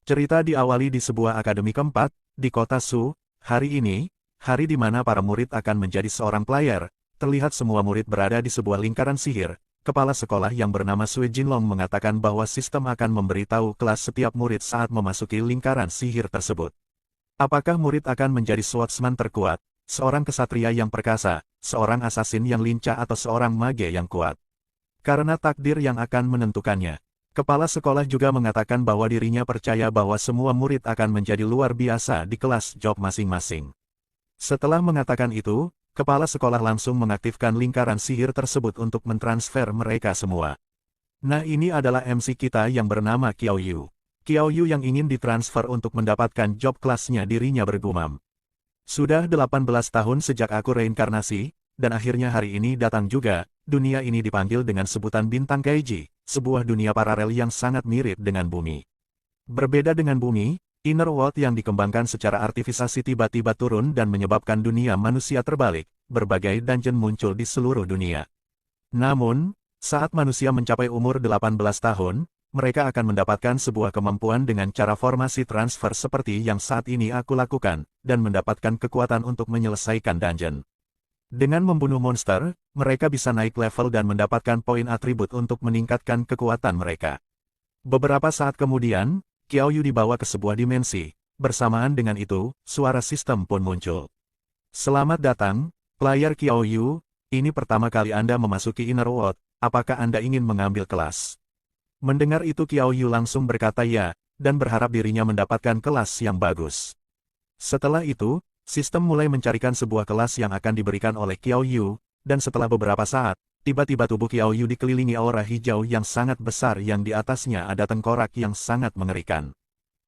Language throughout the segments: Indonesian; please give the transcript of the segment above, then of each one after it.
Cerita diawali di sebuah akademi keempat, di kota Su. Hari ini, hari di mana para murid akan menjadi seorang player, terlihat semua murid berada di sebuah lingkaran sihir. Kepala sekolah yang bernama Sui Jinlong mengatakan bahwa sistem akan memberitahu kelas setiap murid saat memasuki lingkaran sihir tersebut. Apakah murid akan menjadi swordsman terkuat, seorang kesatria yang perkasa, seorang asasin yang lincah atau seorang mage yang kuat? Karena takdir yang akan menentukannya. Kepala sekolah juga mengatakan bahwa dirinya percaya bahwa semua murid akan menjadi luar biasa di kelas job masing-masing. Setelah mengatakan itu, kepala sekolah langsung mengaktifkan lingkaran sihir tersebut untuk mentransfer mereka semua. Nah, ini adalah MC kita yang bernama Qiao Yu. Qiao Yu yang ingin ditransfer untuk mendapatkan job kelasnya, dirinya bergumam. Sudah 18 tahun sejak aku reinkarnasi, dan akhirnya hari ini datang juga. Dunia ini dipanggil dengan sebutan Bintang Keiji, sebuah dunia paralel yang sangat mirip dengan bumi. Berbeda dengan bumi, Inner World yang dikembangkan secara artifisiasi tiba-tiba turun dan menyebabkan dunia manusia terbalik, berbagai dungeon muncul di seluruh dunia. Namun, saat manusia mencapai umur 18 tahun, mereka akan mendapatkan sebuah kemampuan dengan cara formasi transfer seperti yang saat ini aku lakukan, dan mendapatkan kekuatan untuk menyelesaikan dungeon. Dengan membunuh monster, mereka bisa naik level dan mendapatkan poin atribut untuk meningkatkan kekuatan mereka. Beberapa saat kemudian, Qiao Yu dibawa ke sebuah dimensi. Bersamaan dengan itu, suara sistem pun muncul. Selamat datang, player Qiao Yu. Ini pertama kali Anda memasuki Inner World. Apakah Anda ingin mengambil kelas? Mendengar itu Qiao Yu langsung berkata ya, dan berharap dirinya mendapatkan kelas yang bagus. Setelah itu, sistem mulai mencarikan sebuah kelas yang akan diberikan oleh Qiao Yu, dan setelah beberapa saat, tiba-tiba tubuh Qiao Yu dikelilingi aura hijau yang sangat besar yang di atasnya ada tengkorak yang sangat mengerikan.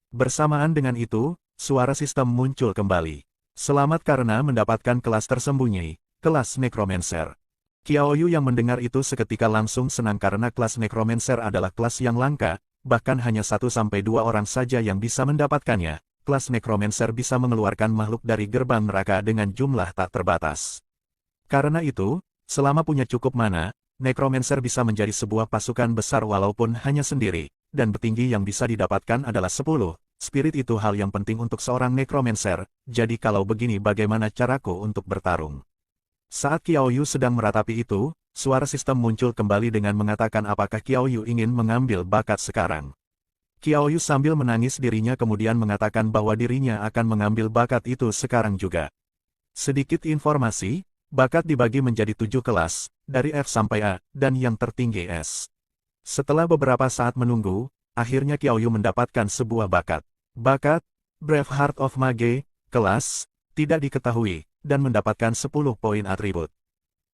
Bersamaan dengan itu, suara sistem muncul kembali. Selamat karena mendapatkan kelas tersembunyi, kelas Necromancer. Qiao Yu yang mendengar itu seketika langsung senang karena kelas Necromancer adalah kelas yang langka, bahkan hanya 1-2 orang saja yang bisa mendapatkannya. Kelas Necromancer bisa mengeluarkan makhluk dari gerbang neraka dengan jumlah tak terbatas. Karena itu, selama punya cukup mana, Necromancer bisa menjadi sebuah pasukan besar walaupun hanya sendiri, dan petinggi yang bisa didapatkan adalah 10. Spirit itu hal yang penting untuk seorang Necromancer, jadi kalau begini bagaimana caraku untuk bertarung? Saat Qiao Yu sedang meratapi itu, suara sistem muncul kembali dengan mengatakan apakah Qiao Yu ingin mengambil bakat sekarang. Qiao Yu sambil menangis dirinya kemudian mengatakan bahwa dirinya akan mengambil bakat itu sekarang juga. Sedikit informasi, bakat dibagi menjadi 7 kelas, dari F sampai A, dan yang tertinggi S. Setelah beberapa saat menunggu, akhirnya Qiao Yu mendapatkan sebuah bakat. Bakat, Brave Heart of Mage, kelas, tidak diketahui, dan mendapatkan 10 poin atribut.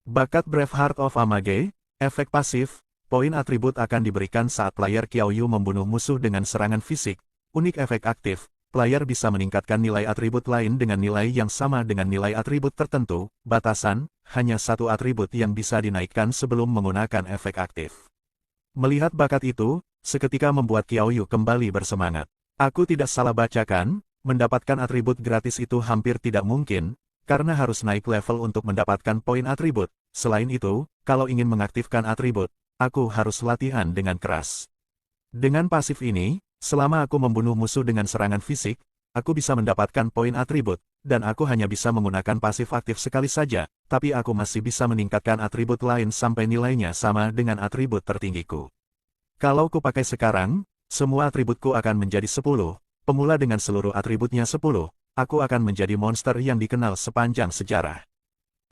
Bakat Brave Heart of a Mage, efek pasif. Poin atribut akan diberikan saat player Qiao Yu membunuh musuh dengan serangan fisik. Unik efek aktif, player bisa meningkatkan nilai atribut lain dengan nilai yang sama dengan nilai atribut tertentu. Batasan, hanya 1 atribut yang bisa dinaikkan sebelum menggunakan efek aktif. Melihat bakat itu, seketika membuat Qiao Yu kembali bersemangat. Aku tidak salah bacakan, mendapatkan atribut gratis itu hampir tidak mungkin, karena harus naik level untuk mendapatkan poin atribut. Selain itu, kalau ingin mengaktifkan atribut, aku harus latihan dengan keras. Dengan pasif ini, selama aku membunuh musuh dengan serangan fisik, aku bisa mendapatkan poin atribut, dan aku hanya bisa menggunakan pasif aktif sekali saja, tapi aku masih bisa meningkatkan atribut lain sampai nilainya sama dengan atribut tertinggiku. Kalau ku pakai sekarang, semua atributku akan menjadi 10, pemula dengan seluruh atributnya 10, aku akan menjadi monster yang dikenal sepanjang sejarah.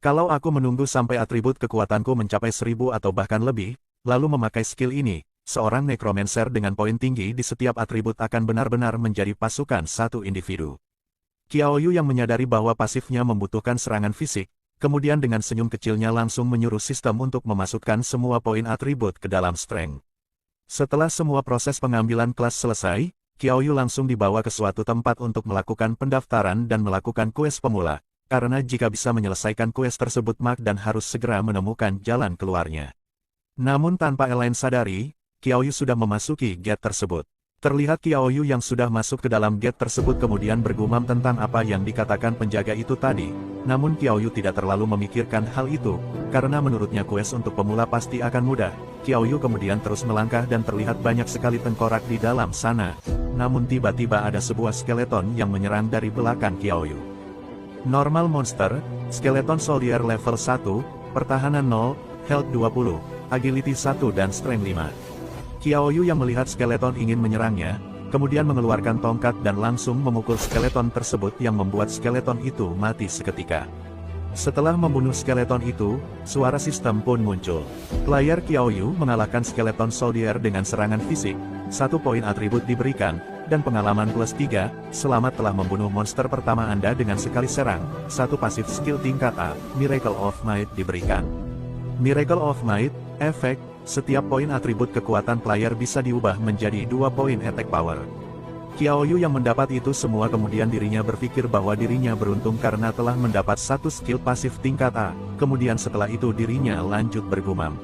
Kalau aku menunggu sampai atribut kekuatanku mencapai 1000 atau bahkan lebih, lalu memakai skill ini, seorang Necromancer dengan poin tinggi di setiap atribut akan benar-benar menjadi pasukan satu individu. Qiao Yu yang menyadari bahwa pasifnya membutuhkan serangan fisik, kemudian dengan senyum kecilnya langsung menyuruh sistem untuk memasukkan semua poin atribut ke dalam strength. Setelah semua proses pengambilan kelas selesai, Qiao Yu langsung dibawa ke suatu tempat untuk melakukan pendaftaran dan melakukan kues pemula, karena jika bisa menyelesaikan kues tersebut Mak dan harus segera menemukan jalan keluarnya. Namun tanpa Elaine sadari, Qiao Yu sudah memasuki gate tersebut. Terlihat Qiao Yu yang sudah masuk ke dalam gate tersebut kemudian bergumam tentang apa yang dikatakan penjaga itu tadi. Namun Qiao Yu tidak terlalu memikirkan hal itu, karena menurutnya kues untuk pemula pasti akan mudah. Qiao Yu kemudian terus melangkah dan terlihat banyak sekali tengkorak di dalam sana. namun tiba-tiba ada sebuah skeleton yang menyerang dari belakang Qiaoyu. Normal monster, skeleton soldier level 1, pertahanan 0, health 20, agility 1 dan strength 5. Qiaoyu yang melihat skeleton ingin menyerangnya, kemudian mengeluarkan tongkat dan langsung memukul skeleton tersebut yang membuat skeleton itu mati seketika. Setelah membunuh skeleton itu, suara sistem pun muncul. Player Qiaoyu mengalahkan skeleton soldier dengan serangan fisik, 1 poin atribut diberikan, dan pengalaman plus 3, selamat telah membunuh monster pertama Anda dengan sekali serang, 1 pasif skill tingkat A, Miracle of Might diberikan. Miracle of Might, efek, setiap poin atribut kekuatan player bisa diubah menjadi 2 poin attack power. Qiaoyu yang mendapat itu semua kemudian dirinya berpikir bahwa dirinya beruntung karena telah mendapat 1 skill pasif tingkat A, kemudian setelah itu dirinya lanjut bergumam.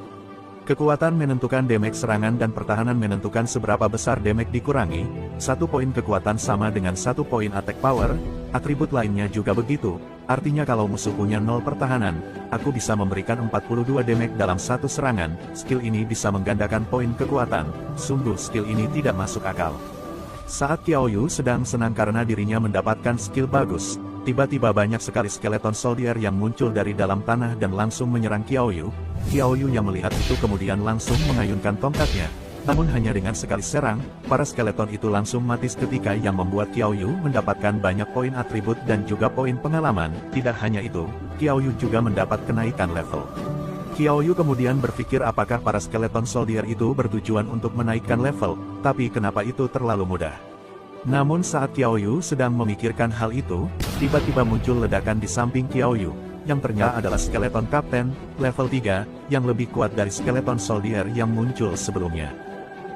Kekuatan menentukan damage serangan dan pertahanan menentukan seberapa besar damage dikurangi, 1 poin kekuatan sama dengan 1 poin attack power, atribut lainnya juga begitu, artinya kalau musuh punya 0 pertahanan, aku bisa memberikan 42 damage dalam 1 serangan, skill ini bisa menggandakan poin kekuatan, sungguh skill ini tidak masuk akal. Saat Qiaoyu sedang senang karena dirinya mendapatkan skill bagus, tiba-tiba banyak sekali skeleton soldier yang muncul dari dalam tanah dan langsung menyerang Qiaoyu. Qiaoyu yang melihat itu kemudian langsung mengayunkan tongkatnya, namun hanya dengan sekali serang, para skeleton itu langsung mati seketika yang membuat Qiaoyu mendapatkan banyak poin atribut dan juga poin pengalaman. Tidak hanya itu, Qiaoyu juga mendapat kenaikan level. Qiaoyu kemudian berpikir apakah para skeleton soldier itu bertujuan untuk menaikkan level, tapi kenapa itu terlalu mudah. Namun saat Qiaoyu sedang memikirkan hal itu, tiba-tiba muncul ledakan di samping Qiaoyu, yang ternyata adalah skeleton kapten, level 3, yang lebih kuat dari skeleton soldier yang muncul sebelumnya.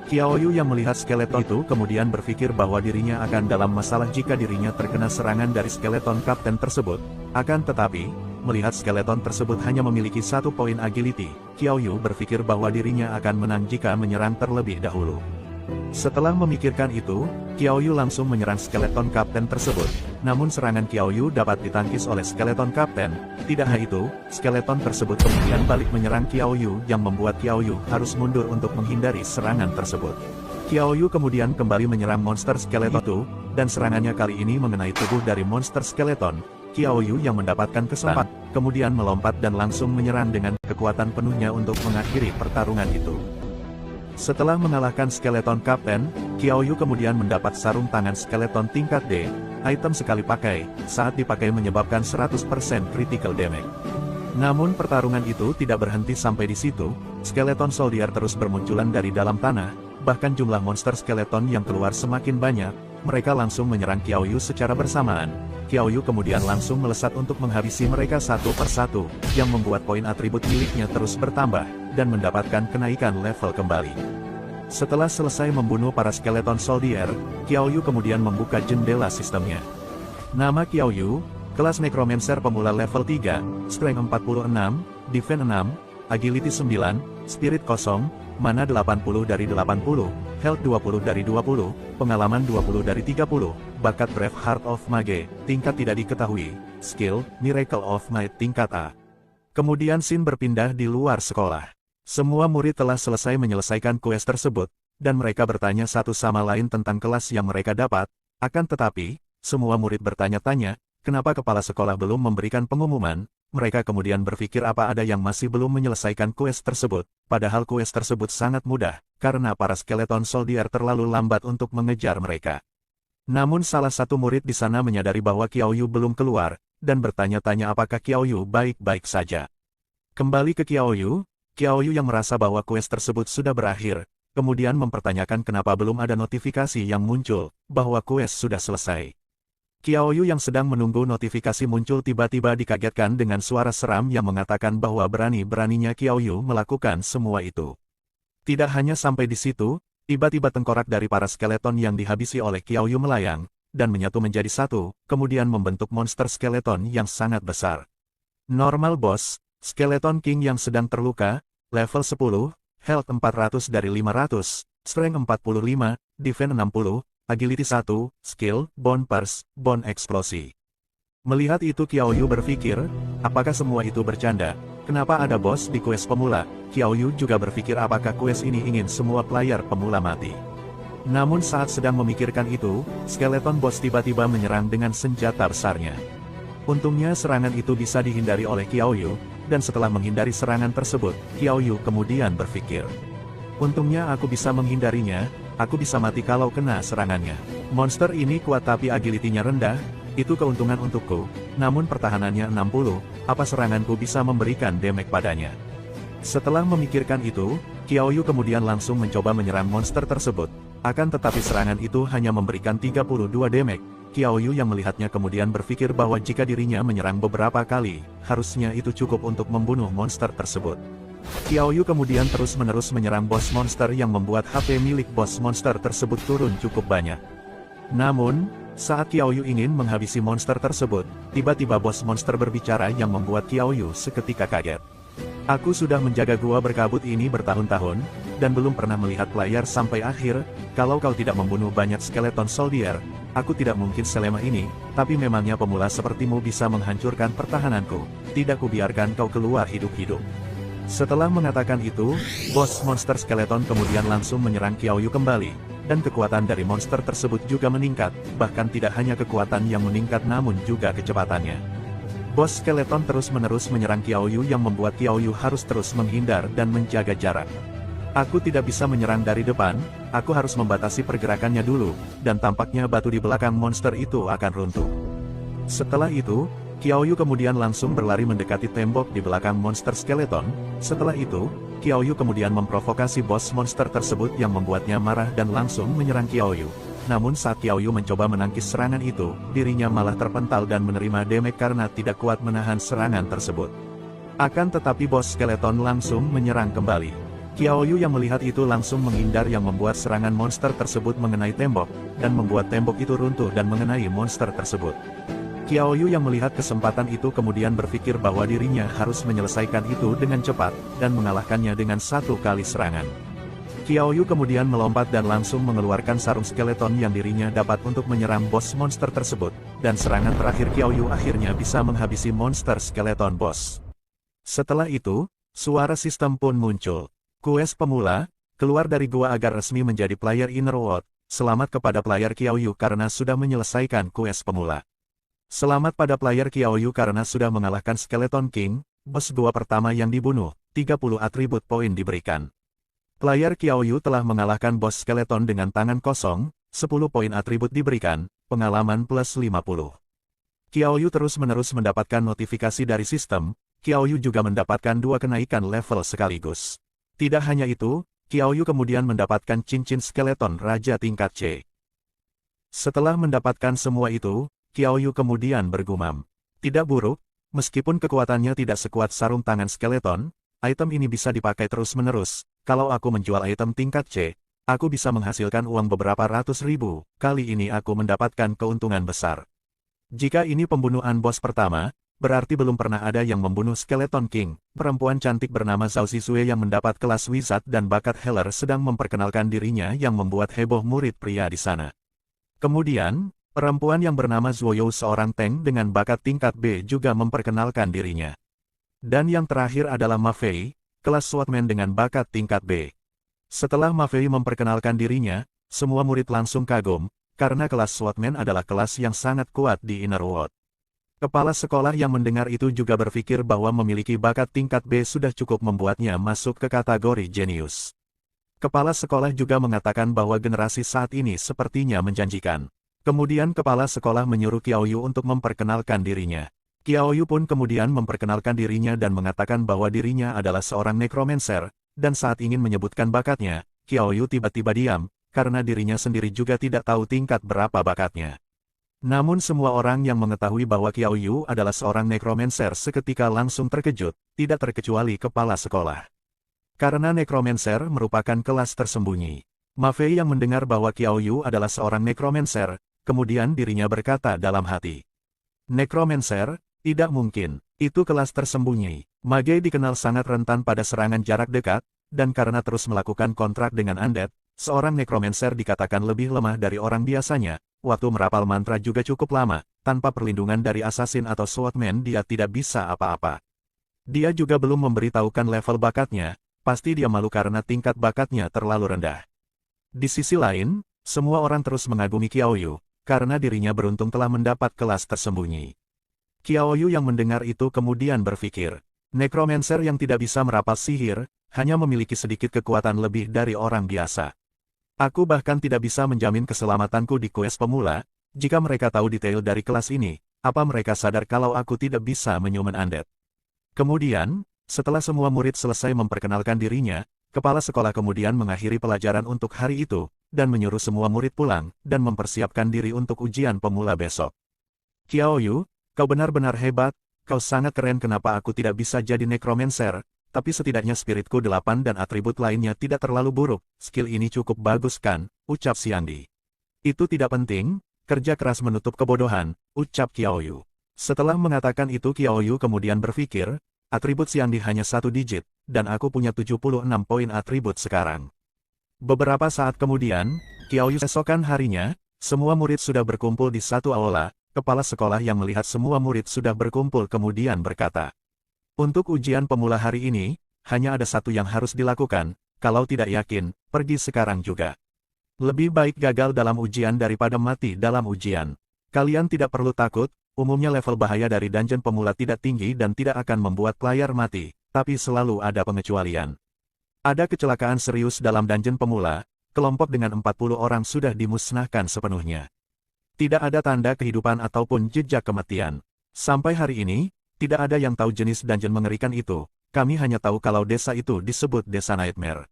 Qiaoyu yang melihat skeleton itu kemudian berpikir bahwa dirinya akan dalam masalah jika dirinya terkena serangan dari skeleton kapten tersebut, akan tetapi, melihat skeleton tersebut hanya memiliki 1 poin agility, Qiaoyu berpikir bahwa dirinya akan menang jika menyerang terlebih dahulu. Setelah memikirkan itu, Qiaoyu langsung menyerang skeleton kapten tersebut, namun serangan Qiaoyu dapat ditangkis oleh skeleton kapten. Tidak hanya itu, skeleton tersebut kemudian balik menyerang Qiaoyu yang membuat Qiaoyu harus mundur untuk menghindari serangan tersebut. Qiaoyu kemudian kembali menyerang monster skeleton itu, dan serangannya kali ini mengenai tubuh dari monster skeleton. Qiaoyu yang mendapatkan kesempatan, kemudian melompat dan langsung menyerang dengan kekuatan penuhnya untuk mengakhiri pertarungan itu. Setelah mengalahkan skeleton kapten, Qiaoyu kemudian mendapat sarung tangan skeleton tingkat D, item sekali pakai, saat dipakai menyebabkan 100% critical damage. Namun pertarungan itu tidak berhenti sampai di situ, skeleton soldier terus bermunculan dari dalam tanah, bahkan jumlah monster skeleton yang keluar semakin banyak, mereka langsung menyerang Qiaoyu secara bersamaan. Qiaoyu kemudian langsung melesat untuk menghabisi mereka satu persatu, yang membuat poin atribut miliknya terus bertambah, dan mendapatkan kenaikan level kembali. Setelah selesai membunuh para skeleton soldier, Qiaoyu kemudian membuka jendela sistemnya. Nama Qiaoyu, kelas Necromancer pemula level 3, Strength 46, Defense 6, Agility 9, Spirit 0, Mana 80 dari 80, Health 20 dari 20, Pengalaman 20 dari 30, Bakat Brave Heart of Mage, tingkat tidak diketahui, Skill, Miracle of Might tingkat A. Kemudian scene berpindah di luar sekolah. Semua murid telah selesai menyelesaikan quest tersebut, dan mereka bertanya satu sama lain tentang kelas yang mereka dapat, akan tetapi, semua murid bertanya-tanya, kenapa kepala sekolah belum memberikan pengumuman. Mereka kemudian berpikir apa ada yang masih belum menyelesaikan quest tersebut, padahal quest tersebut sangat mudah, karena para skeleton soldier terlalu lambat untuk mengejar mereka. Namun salah satu murid di sana menyadari bahwa Qiaoyu belum keluar, dan bertanya-tanya apakah Qiaoyu baik-baik saja. Kembali ke Qiaoyu, Qiaoyu yang merasa bahwa quest tersebut sudah berakhir, kemudian mempertanyakan kenapa belum ada notifikasi yang muncul, bahwa quest sudah selesai. Qiaoyu yang sedang menunggu notifikasi muncul tiba-tiba dikagetkan dengan suara seram yang mengatakan bahwa berani-beraninya Qiaoyu melakukan semua itu. Tidak hanya sampai di situ, tiba-tiba tengkorak dari para skeleton yang dihabisi oleh Qiaoyu melayang, dan menyatu menjadi satu, kemudian membentuk monster skeleton yang sangat besar. Normal boss, Skeleton King yang sedang terluka, level 10, Health 400 dari 500, Strength 45, Defense 60, Agility 1, Skill, Bone Burst, Bone Explosi. Melihat itu Qiaoyu berpikir, apakah semua itu bercanda? Kenapa ada bos di quest pemula? Qiaoyu juga berpikir apakah quest ini ingin semua player pemula mati. Namun saat sedang memikirkan itu, skeleton bos tiba-tiba menyerang dengan senjata besarnya. Untungnya serangan itu bisa dihindari oleh Qiaoyu, dan setelah menghindari serangan tersebut, Qiaoyu kemudian berpikir. Untungnya aku bisa menghindarinya, aku bisa mati kalau kena serangannya. Monster ini kuat tapi agility-nya rendah, itu keuntungan untukku, namun pertahanannya 60, apa seranganku bisa memberikan damage padanya. Setelah memikirkan itu, Qiaoyu kemudian langsung mencoba menyerang monster tersebut. Akan tetapi serangan itu hanya memberikan 32 damage. Qiaoyu yang melihatnya kemudian berpikir bahwa jika dirinya menyerang beberapa kali, harusnya itu cukup untuk membunuh monster tersebut. Qiaoyu kemudian terus-menerus menyerang bos monster yang membuat HP milik bos monster tersebut turun cukup banyak. Namun, saat Qiaoyu ingin menghabisi monster tersebut, tiba-tiba bos monster berbicara yang membuat Qiaoyu seketika kaget. Aku sudah menjaga gua berkabut ini bertahun-tahun, dan belum pernah melihat player sampai akhir. Kalau kau tidak membunuh banyak skeleton soldier, aku tidak mungkin selemah ini, tapi memangnya pemula sepertimu bisa menghancurkan pertahananku. Tidak kubiarkan kau keluar hidup-hidup. Setelah mengatakan itu, bos monster skeleton kemudian langsung menyerang Qiaoyu kembali, dan kekuatan dari monster tersebut juga meningkat, bahkan tidak hanya kekuatan yang meningkat namun juga kecepatannya. Bos skeleton terus-menerus menyerang Qiaoyu yang membuat Qiaoyu harus terus menghindar dan menjaga jarak. Aku tidak bisa menyerang dari depan, aku harus membatasi pergerakannya dulu, dan tampaknya batu di belakang monster itu akan runtuh. Setelah itu, Qiaoyu kemudian langsung berlari mendekati tembok di belakang monster skeleton. Setelah itu, Qiaoyu kemudian memprovokasi bos monster tersebut yang membuatnya marah dan langsung menyerang Qiaoyu. Namun saat Qiaoyu mencoba menangkis serangan itu, dirinya malah terpental dan menerima damage karena tidak kuat menahan serangan tersebut. Akan tetapi bos skeleton langsung menyerang kembali. Qiaoyu yang melihat itu langsung menghindar yang membuat serangan monster tersebut mengenai tembok, dan membuat tembok itu runtuh dan mengenai monster tersebut. Qiaoyu yang melihat kesempatan itu kemudian berpikir bahwa dirinya harus menyelesaikan itu dengan cepat, dan mengalahkannya dengan satu kali serangan. Qiaoyu kemudian melompat dan langsung mengeluarkan sarung skeleton yang dirinya dapat untuk menyerang bos monster tersebut, dan serangan terakhir Qiaoyu akhirnya bisa menghabisi monster skeleton bos. Setelah itu, suara sistem pun muncul. Quest pemula, keluar dari gua agar resmi menjadi player Inner World. Selamat kepada player Qiaoyu karena sudah menyelesaikan quest pemula. Selamat pada player Qiaoyu karena sudah mengalahkan Skeleton King, bos gua pertama yang dibunuh, 30 atribut poin diberikan. Player Qiaoyu telah mengalahkan bos skeleton dengan tangan kosong, 10 poin atribut diberikan, pengalaman plus 50. Qiaoyu terus-menerus mendapatkan notifikasi dari sistem, Qiaoyu juga mendapatkan 2 kenaikan level sekaligus. Tidak hanya itu, Qiaoyu kemudian mendapatkan cincin skeleton Raja tingkat C. Setelah mendapatkan semua itu, Qiaoyu kemudian bergumam. Tidak buruk, meskipun kekuatannya tidak sekuat sarung tangan skeleton, item ini bisa dipakai terus-menerus. Kalau aku menjual item tingkat C, aku bisa menghasilkan uang beberapa ratus ribu. Kali ini aku mendapatkan keuntungan besar. Jika ini pembunuhan bos pertama, berarti belum pernah ada yang membunuh Skeleton King. Perempuan cantik bernama Zhao Zizue yang mendapat kelas wizard dan bakat healer sedang memperkenalkan dirinya yang membuat heboh murid pria di sana. Kemudian, perempuan yang bernama Zuoyou seorang tank dengan bakat tingkat B juga memperkenalkan dirinya. Dan yang terakhir adalah Ma Fei, kelas swordman dengan bakat tingkat B. Setelah Ma Fei memperkenalkan dirinya, semua murid langsung kagum, karena kelas swordman adalah kelas yang sangat kuat di Inner World. Kepala sekolah yang mendengar itu juga berpikir bahwa memiliki bakat tingkat B sudah cukup membuatnya masuk ke kategori jenius. Kepala sekolah juga mengatakan bahwa generasi saat ini sepertinya menjanjikan. Kemudian kepala sekolah menyuruh Qiaoyu untuk memperkenalkan dirinya. Qiaoyu pun kemudian memperkenalkan dirinya dan mengatakan bahwa dirinya adalah seorang necromancer, dan saat ingin menyebutkan bakatnya, Qiaoyu tiba-tiba diam, karena dirinya sendiri juga tidak tahu tingkat berapa bakatnya. Namun semua orang yang mengetahui bahwa Qiaoyu adalah seorang necromancer seketika langsung terkejut, tidak terkecuali kepala sekolah. Karena necromancer merupakan kelas tersembunyi. Ma Fei yang mendengar bahwa Qiaoyu adalah seorang necromancer, kemudian dirinya berkata dalam hati. Necromancer? Tidak mungkin, itu kelas tersembunyi. Mage dikenal sangat rentan pada serangan jarak dekat, dan karena terus melakukan kontrak dengan undead, seorang necromancer dikatakan lebih lemah dari orang biasanya. Waktu merapal mantra juga cukup lama, tanpa perlindungan dari assassin atau swordman dia tidak bisa apa-apa. Dia juga belum memberitahukan level bakatnya, pasti dia malu karena tingkat bakatnya terlalu rendah. Di sisi lain, Semua orang terus mengagumi Qiaoyu, karena dirinya beruntung telah mendapat kelas tersembunyi. Qiaoyu yang mendengar itu kemudian berpikir, Necromancer yang tidak bisa merapas sihir, hanya memiliki sedikit kekuatan lebih dari orang biasa. Aku bahkan tidak bisa menjamin keselamatanku di quest pemula, jika mereka tahu detail dari kelas ini, apa mereka sadar kalau aku tidak bisa menyummon undead. Kemudian, setelah semua murid selesai memperkenalkan dirinya, kepala sekolah kemudian mengakhiri pelajaran untuk hari itu, dan menyuruh semua murid pulang, dan mempersiapkan diri untuk ujian pemula besok. Qiaoyu, kau benar-benar hebat, kau sangat keren. Kenapa aku tidak bisa jadi necromancer, tapi setidaknya spiritku 8 dan atribut lainnya tidak terlalu buruk, skill ini cukup bagus kan, ucap Xiandi. Itu tidak penting, kerja keras menutup kebodohan, ucap Qiaoyu. Setelah mengatakan itu Qiaoyu kemudian berpikir, atribut Xiandi hanya 1 digit, dan aku punya 76 poin atribut sekarang. Beberapa saat kemudian, Qiaoyu esokan harinya, semua murid sudah berkumpul di satu aula. Kepala sekolah yang melihat semua murid sudah berkumpul kemudian berkata, untuk ujian pemula hari ini, hanya ada satu yang harus dilakukan, kalau tidak yakin, pergi sekarang juga. Lebih baik gagal dalam ujian daripada mati dalam ujian. Kalian tidak perlu takut, umumnya level bahaya dari dungeon pemula tidak tinggi dan tidak akan membuat player mati, tapi selalu ada pengecualian. Ada kecelakaan serius dalam dungeon pemula, kelompok dengan 40 orang sudah dimusnahkan sepenuhnya. Tidak ada tanda kehidupan ataupun jejak kematian. Sampai hari ini, tidak ada yang tahu jenis dungeon mengerikan itu. Kami hanya tahu kalau desa itu disebut Desa Nightmare.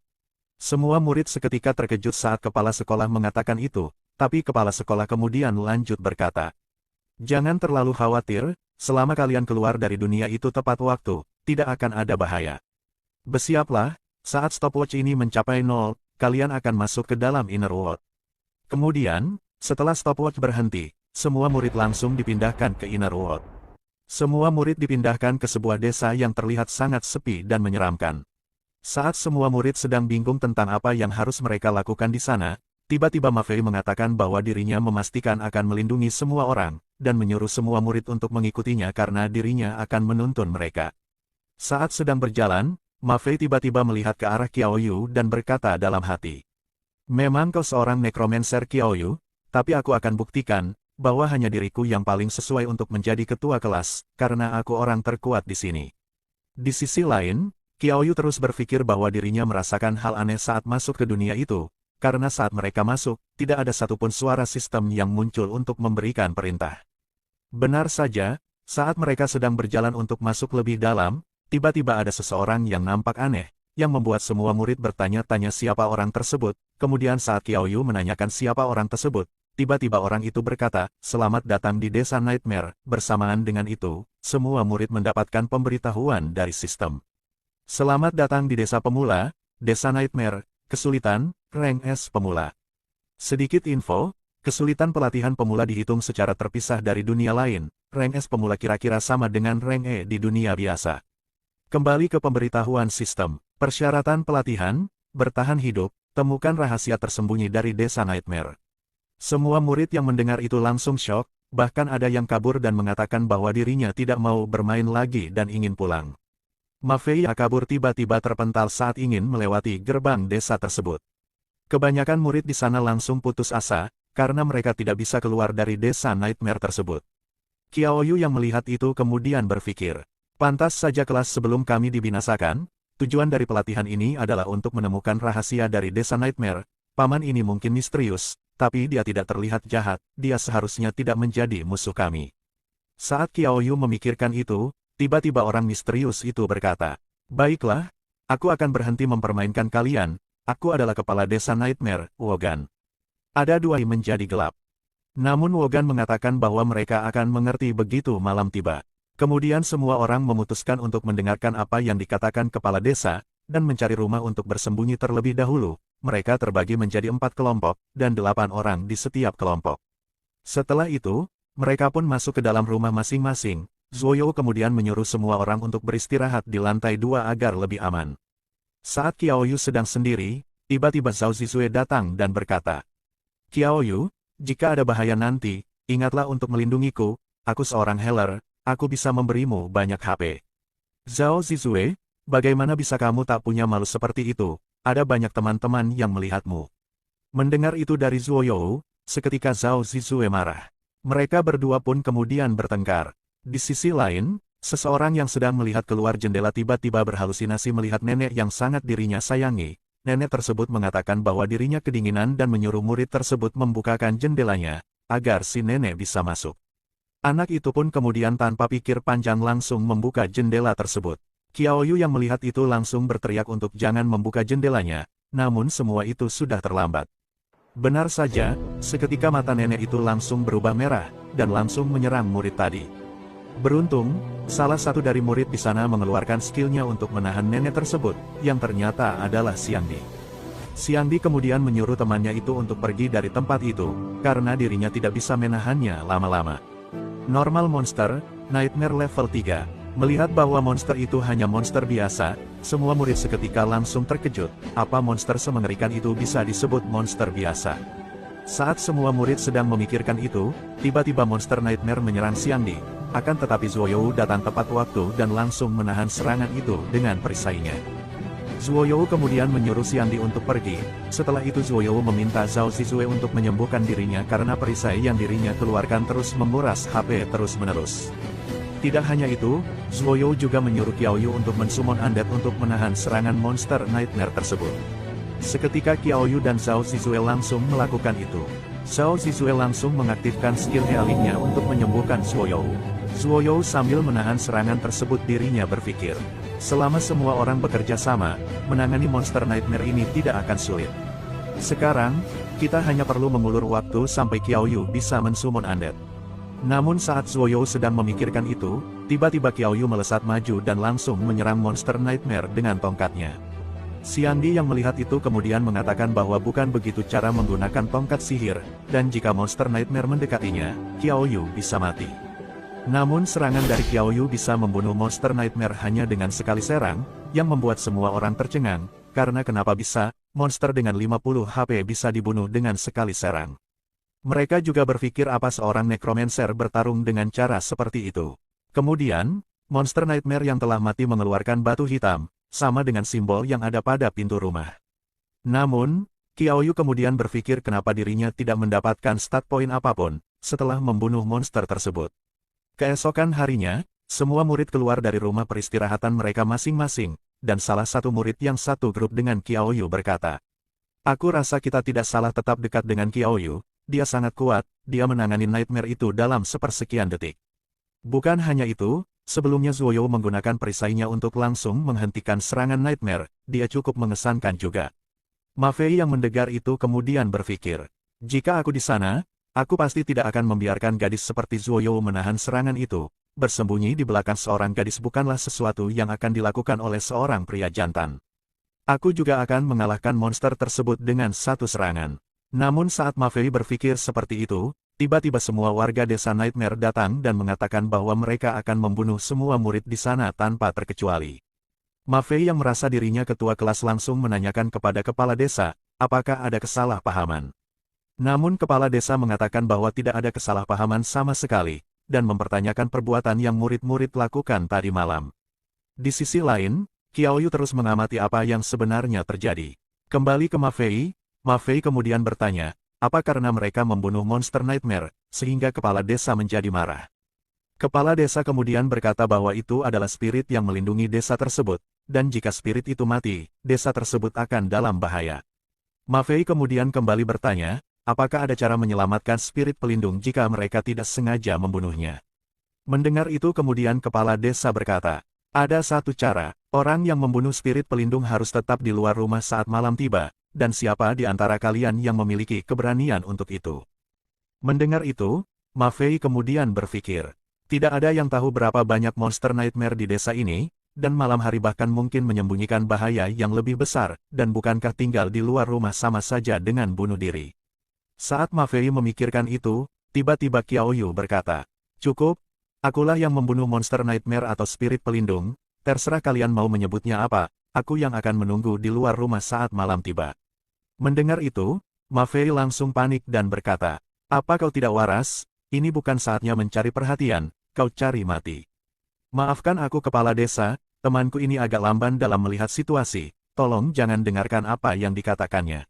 Semua murid seketika terkejut saat kepala sekolah mengatakan itu, tapi kepala sekolah kemudian lanjut berkata, jangan terlalu khawatir, selama kalian keluar dari dunia itu tepat waktu, tidak akan ada bahaya. Bersiaplah, saat stopwatch ini mencapai 0, kalian akan masuk ke dalam inner world. Kemudian, setelah stopwatch berhenti, semua murid langsung dipindahkan ke inner world. Semua murid dipindahkan ke sebuah desa yang terlihat sangat sepi dan menyeramkan. Saat semua murid sedang bingung tentang apa yang harus mereka lakukan di sana, tiba-tiba Ma Fei mengatakan bahwa dirinya memastikan akan melindungi semua orang, dan menyuruh semua murid untuk mengikutinya karena dirinya akan menuntun mereka. Saat sedang berjalan, Ma Fei tiba-tiba melihat ke arah Qiaoyu dan berkata dalam hati, memang kau seorang necromancer Qiaoyu, tapi aku akan buktikan, bahwa hanya diriku yang paling sesuai untuk menjadi ketua kelas, karena aku orang terkuat di sini. Di sisi lain, Qiaoyu terus berpikir bahwa dirinya merasakan hal aneh saat masuk ke dunia itu, karena saat mereka masuk, tidak ada satupun suara sistem yang muncul untuk memberikan perintah. Benar saja, saat mereka sedang berjalan untuk masuk lebih dalam, tiba-tiba ada seseorang yang nampak aneh, yang membuat semua murid bertanya-tanya siapa orang tersebut. Kemudian saat Qiaoyu menanyakan siapa orang tersebut, tiba-tiba orang itu berkata, selamat datang di Desa Nightmare. Bersamaan dengan itu, semua murid mendapatkan pemberitahuan dari sistem. Selamat datang di Desa Pemula, Desa Nightmare, kesulitan, rank S Pemula. Sedikit info, kesulitan pelatihan pemula dihitung secara terpisah dari dunia lain, rank S Pemula kira-kira sama dengan rank E di dunia biasa. Kembali ke pemberitahuan sistem, persyaratan pelatihan, bertahan hidup, temukan rahasia tersembunyi dari Desa Nightmare. Semua murid yang mendengar itu langsung syok, bahkan ada yang kabur dan mengatakan bahwa dirinya tidak mau bermain lagi dan ingin pulang. Ma Fei yang kabur tiba-tiba terpental saat ingin melewati gerbang desa tersebut. Kebanyakan murid di sana langsung putus asa, karena mereka tidak bisa keluar dari Desa Nightmare tersebut. Qiaoyu yang melihat itu kemudian berpikir, pantas saja kelas sebelum kami dibinasakan, tujuan dari pelatihan ini adalah untuk menemukan rahasia dari Desa Nightmare. Paman ini mungkin misterius, tapi dia tidak terlihat jahat, dia seharusnya tidak menjadi musuh kami. Saat Qiaoyu memikirkan itu, tiba-tiba orang misterius itu berkata, baiklah, aku akan berhenti mempermainkan kalian, aku adalah kepala Desa Nightmare, Wogan. Ada dua menjadi gelap. Namun Wogan mengatakan bahwa mereka akan mengerti begitu malam tiba. Kemudian semua orang memutuskan untuk mendengarkan apa yang dikatakan kepala desa, dan mencari rumah untuk bersembunyi terlebih dahulu. Mereka terbagi menjadi 4 kelompok, dan 8 orang di setiap kelompok. Setelah itu, mereka pun masuk ke dalam rumah masing-masing. Zuoyo kemudian menyuruh semua orang untuk beristirahat di lantai 2 agar lebih aman. Saat Qiaoyu sedang sendiri, tiba-tiba Zhao Zizue datang dan berkata, Qiaoyu, jika ada bahaya nanti, ingatlah untuk melindungiku, aku seorang healer, aku bisa memberimu banyak HP. Zhao Zizue, bagaimana bisa kamu tak punya malu seperti itu? Ada banyak teman-teman yang melihatmu. Mendengar itu dari Zuoyou, seketika Zhao Zizue marah. Mereka berdua pun kemudian bertengkar. Di sisi lain, seseorang yang sedang melihat keluar jendela tiba-tiba berhalusinasi melihat nenek yang sangat dirinya sayangi. Nenek tersebut mengatakan bahwa dirinya kedinginan dan menyuruh murid tersebut membukakan jendelanya, agar si nenek bisa masuk. Anak itu pun kemudian tanpa pikir panjang langsung membuka jendela tersebut. Qiaoyu yang melihat itu langsung berteriak untuk jangan membuka jendelanya, namun semua itu sudah terlambat. Benar saja, seketika mata nenek itu langsung berubah merah, dan langsung menyerang murid tadi. Beruntung, salah satu dari murid di sana mengeluarkan skillnya untuk menahan nenek tersebut, yang ternyata adalah Xiangdi. Xiangdi kemudian menyuruh temannya itu untuk pergi dari tempat itu, karena dirinya tidak bisa menahannya lama-lama. Normal monster, Nightmare level 3. Melihat bahwa monster itu hanya monster biasa, semua murid seketika langsung terkejut, apa monster semengerikan itu bisa disebut monster biasa. Saat semua murid sedang memikirkan itu, tiba-tiba monster Nightmare menyerang Xiangdi, akan tetapi Zuoyou datang tepat waktu dan langsung menahan serangan itu dengan perisainya. Zuoyou kemudian menyuruh Xiangdi untuk pergi, setelah itu Zuoyou meminta Zhao Zizue untuk menyembuhkan dirinya karena perisai yang dirinya keluarkan terus menguras HP terus-menerus. Tidak hanya itu, Zuoyou juga menyuruh Qiaoyu untuk mensummon undead untuk menahan serangan monster Nightmare tersebut. Seketika Qiaoyu dan Zhao Zizue langsung melakukan itu. Zhao Zizue langsung mengaktifkan skill healingnya untuk menyembuhkan Zuoyou. Zuoyou sambil menahan serangan tersebut dirinya berpikir, selama semua orang bekerja sama, menangani monster Nightmare ini tidak akan sulit. Sekarang, kita hanya perlu mengulur waktu sampai Qiaoyu bisa mensummon undead. Namun saat Zuoyou sedang memikirkan itu, tiba-tiba Qiaoyu melesat maju dan langsung menyerang monster Nightmare dengan tongkatnya. Xiangdi yang melihat itu kemudian mengatakan bahwa bukan begitu cara menggunakan tongkat sihir, dan jika monster Nightmare mendekatinya, Qiaoyu bisa mati. Namun serangan dari Qiaoyu bisa membunuh monster Nightmare hanya dengan sekali serang, yang membuat semua orang tercengang, karena kenapa bisa, monster dengan 50 HP bisa dibunuh dengan sekali serang. Mereka juga berpikir apa seorang necromancer bertarung dengan cara seperti itu. Kemudian, monster Nightmare yang telah mati mengeluarkan batu hitam, sama dengan simbol yang ada pada pintu rumah. Namun, Qiaoyu kemudian berpikir kenapa dirinya tidak mendapatkan stat point apapun, setelah membunuh monster tersebut. Keesokan harinya, semua murid keluar dari rumah peristirahatan mereka masing-masing, dan salah satu murid yang satu grup dengan Qiaoyu berkata, "Aku rasa kita tidak salah tetap dekat dengan Qiaoyu. Dia sangat kuat, dia menangani Nightmare itu dalam sepersekian detik." Bukan hanya itu, sebelumnya Zuoyou menggunakan perisainya untuk langsung menghentikan serangan Nightmare, dia cukup mengesankan juga. Ma Fei yang mendengar itu kemudian berpikir, jika aku di sana, aku pasti tidak akan membiarkan gadis seperti Zuoyou menahan serangan itu. Bersembunyi di belakang seorang gadis bukanlah sesuatu yang akan dilakukan oleh seorang pria jantan. Aku juga akan mengalahkan monster tersebut dengan satu serangan. Namun saat Ma Fei berpikir seperti itu, tiba-tiba semua warga desa Nightmare datang dan mengatakan bahwa mereka akan membunuh semua murid di sana tanpa terkecuali. Ma Fei yang merasa dirinya ketua kelas langsung menanyakan kepada kepala desa, apakah ada kesalahpahaman. Namun kepala desa mengatakan bahwa tidak ada kesalahpahaman sama sekali, dan mempertanyakan perbuatan yang murid-murid lakukan tadi malam. Di sisi lain, Qiaoyu terus mengamati apa yang sebenarnya terjadi. Kembali ke Ma Fei kemudian bertanya, apa karena mereka membunuh monster Nightmare, sehingga kepala desa menjadi marah. Kepala desa kemudian berkata bahwa itu adalah spirit yang melindungi desa tersebut, dan jika spirit itu mati, desa tersebut akan dalam bahaya. Ma Fei kemudian kembali bertanya, apakah ada cara menyelamatkan spirit pelindung jika mereka tidak sengaja membunuhnya. Mendengar itu kemudian kepala desa berkata, ada satu cara, orang yang membunuh spirit pelindung harus tetap di luar rumah saat malam tiba. Dan siapa di antara kalian yang memiliki keberanian untuk itu? Mendengar itu, Ma Fei kemudian berpikir, tidak ada yang tahu berapa banyak monster Nightmare di desa ini, dan malam hari bahkan mungkin menyembunyikan bahaya yang lebih besar, dan bukankah tinggal di luar rumah sama saja dengan bunuh diri. Saat Ma Fei memikirkan itu, tiba-tiba Qiaoyu berkata, cukup, akulah yang membunuh monster Nightmare atau spirit pelindung, terserah kalian mau menyebutnya apa, aku yang akan menunggu di luar rumah saat malam tiba. Mendengar itu, Ma Fei langsung panik dan berkata, apa kau tidak waras? Ini bukan saatnya mencari perhatian, kau cari mati. Maafkan aku kepala desa, temanku ini agak lamban dalam melihat situasi, tolong jangan dengarkan apa yang dikatakannya.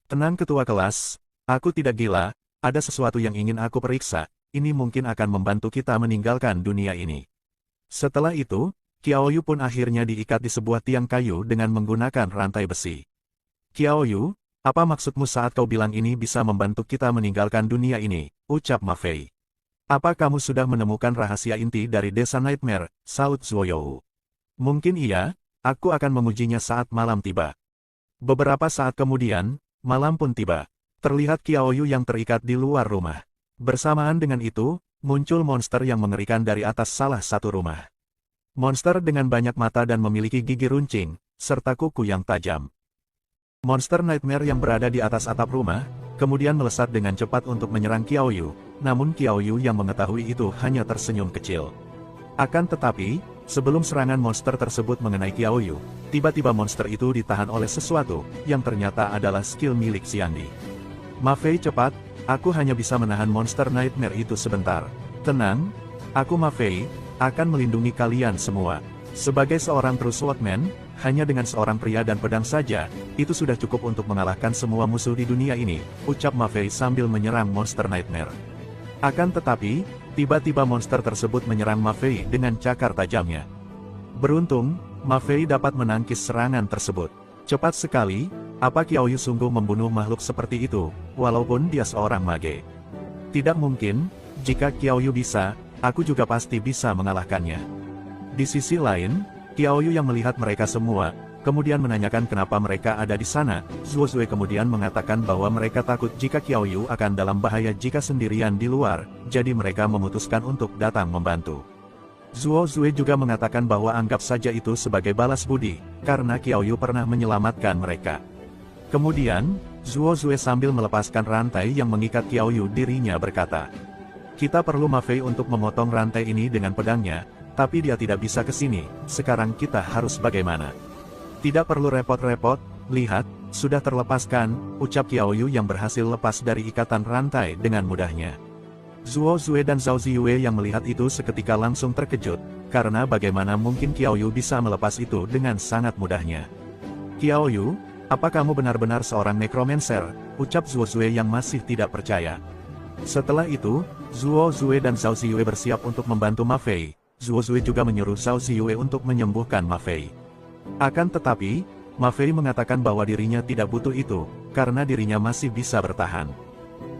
Tenang ketua kelas, aku tidak gila, ada sesuatu yang ingin aku periksa, ini mungkin akan membantu kita meninggalkan dunia ini. Setelah itu, Qiaoyu pun akhirnya diikat di sebuah tiang kayu dengan menggunakan rantai besi. Qiaoyu, apa maksudmu saat kau bilang ini bisa membantu kita meninggalkan dunia ini, ucap Ma Fei. Apa kamu sudah menemukan rahasia inti dari desa Nightmare, saut Zuoyou. Mungkin iya, aku akan mengujinya saat malam tiba. Beberapa saat kemudian, malam pun tiba. Terlihat Qiaoyu yang terikat di luar rumah. Bersamaan dengan itu, muncul monster yang mengerikan dari atas salah satu rumah. Monster dengan banyak mata dan memiliki gigi runcing, serta kuku yang tajam. Monster Nightmare yang berada di atas atap rumah, kemudian melesat dengan cepat untuk menyerang Qiaoyu, namun Qiaoyu yang mengetahui itu hanya tersenyum kecil. Akan tetapi, sebelum serangan monster tersebut mengenai Qiaoyu, tiba-tiba monster itu ditahan oleh sesuatu, yang ternyata adalah skill milik Xiangdi. Ma Fei cepat, aku hanya bisa menahan monster Nightmare itu sebentar. Tenang, aku Ma Fei, akan melindungi kalian semua. Sebagai seorang true swordman, hanya dengan seorang pria dan pedang saja, itu sudah cukup untuk mengalahkan semua musuh di dunia ini, ucap Ma Fei sambil menyerang monster Nightmare. Akan tetapi, tiba-tiba monster tersebut menyerang Ma Fei dengan cakar tajamnya. Beruntung, Ma Fei dapat menangkis serangan tersebut. Cepat sekali, apa Qiaoyu sungguh membunuh makhluk seperti itu, walaupun dia seorang mage. Tidak mungkin, jika Qiaoyu bisa, aku juga pasti bisa mengalahkannya. Di sisi lain, Qiaoyu yang melihat mereka semua, kemudian menanyakan kenapa mereka ada di sana. Zuo Zue kemudian mengatakan bahwa mereka takut jika Qiaoyu akan dalam bahaya jika sendirian di luar, jadi mereka memutuskan untuk datang membantu. Zuo Zue juga mengatakan bahwa anggap saja itu sebagai balas budi, karena Qiaoyu pernah menyelamatkan mereka. Kemudian, Zuo Zue sambil melepaskan rantai yang mengikat Qiaoyu dirinya berkata, kita perlu Ma Fei untuk memotong rantai ini dengan pedangnya, tapi dia tidak bisa ke sini, sekarang kita harus bagaimana? Tidak perlu repot-repot, lihat, sudah terlepaskan, ucap Qiaoyu yang berhasil lepas dari ikatan rantai dengan mudahnya. Zuo Zue dan Zhao Ziyue yang melihat itu seketika langsung terkejut, karena bagaimana mungkin Qiaoyu bisa melepas itu dengan sangat mudahnya. Qiaoyu, apa kamu benar-benar seorang necromancer, ucap Zuo Zue yang masih tidak percaya. Setelah itu, Zuo Zue dan Zhao Ziyue bersiap untuk membantu Ma Fei. Zuo Zue juga menyuruh Zhao Ziyue untuk menyembuhkan Ma Fei. Akan tetapi, Ma Fei mengatakan bahwa dirinya tidak butuh itu, karena dirinya masih bisa bertahan.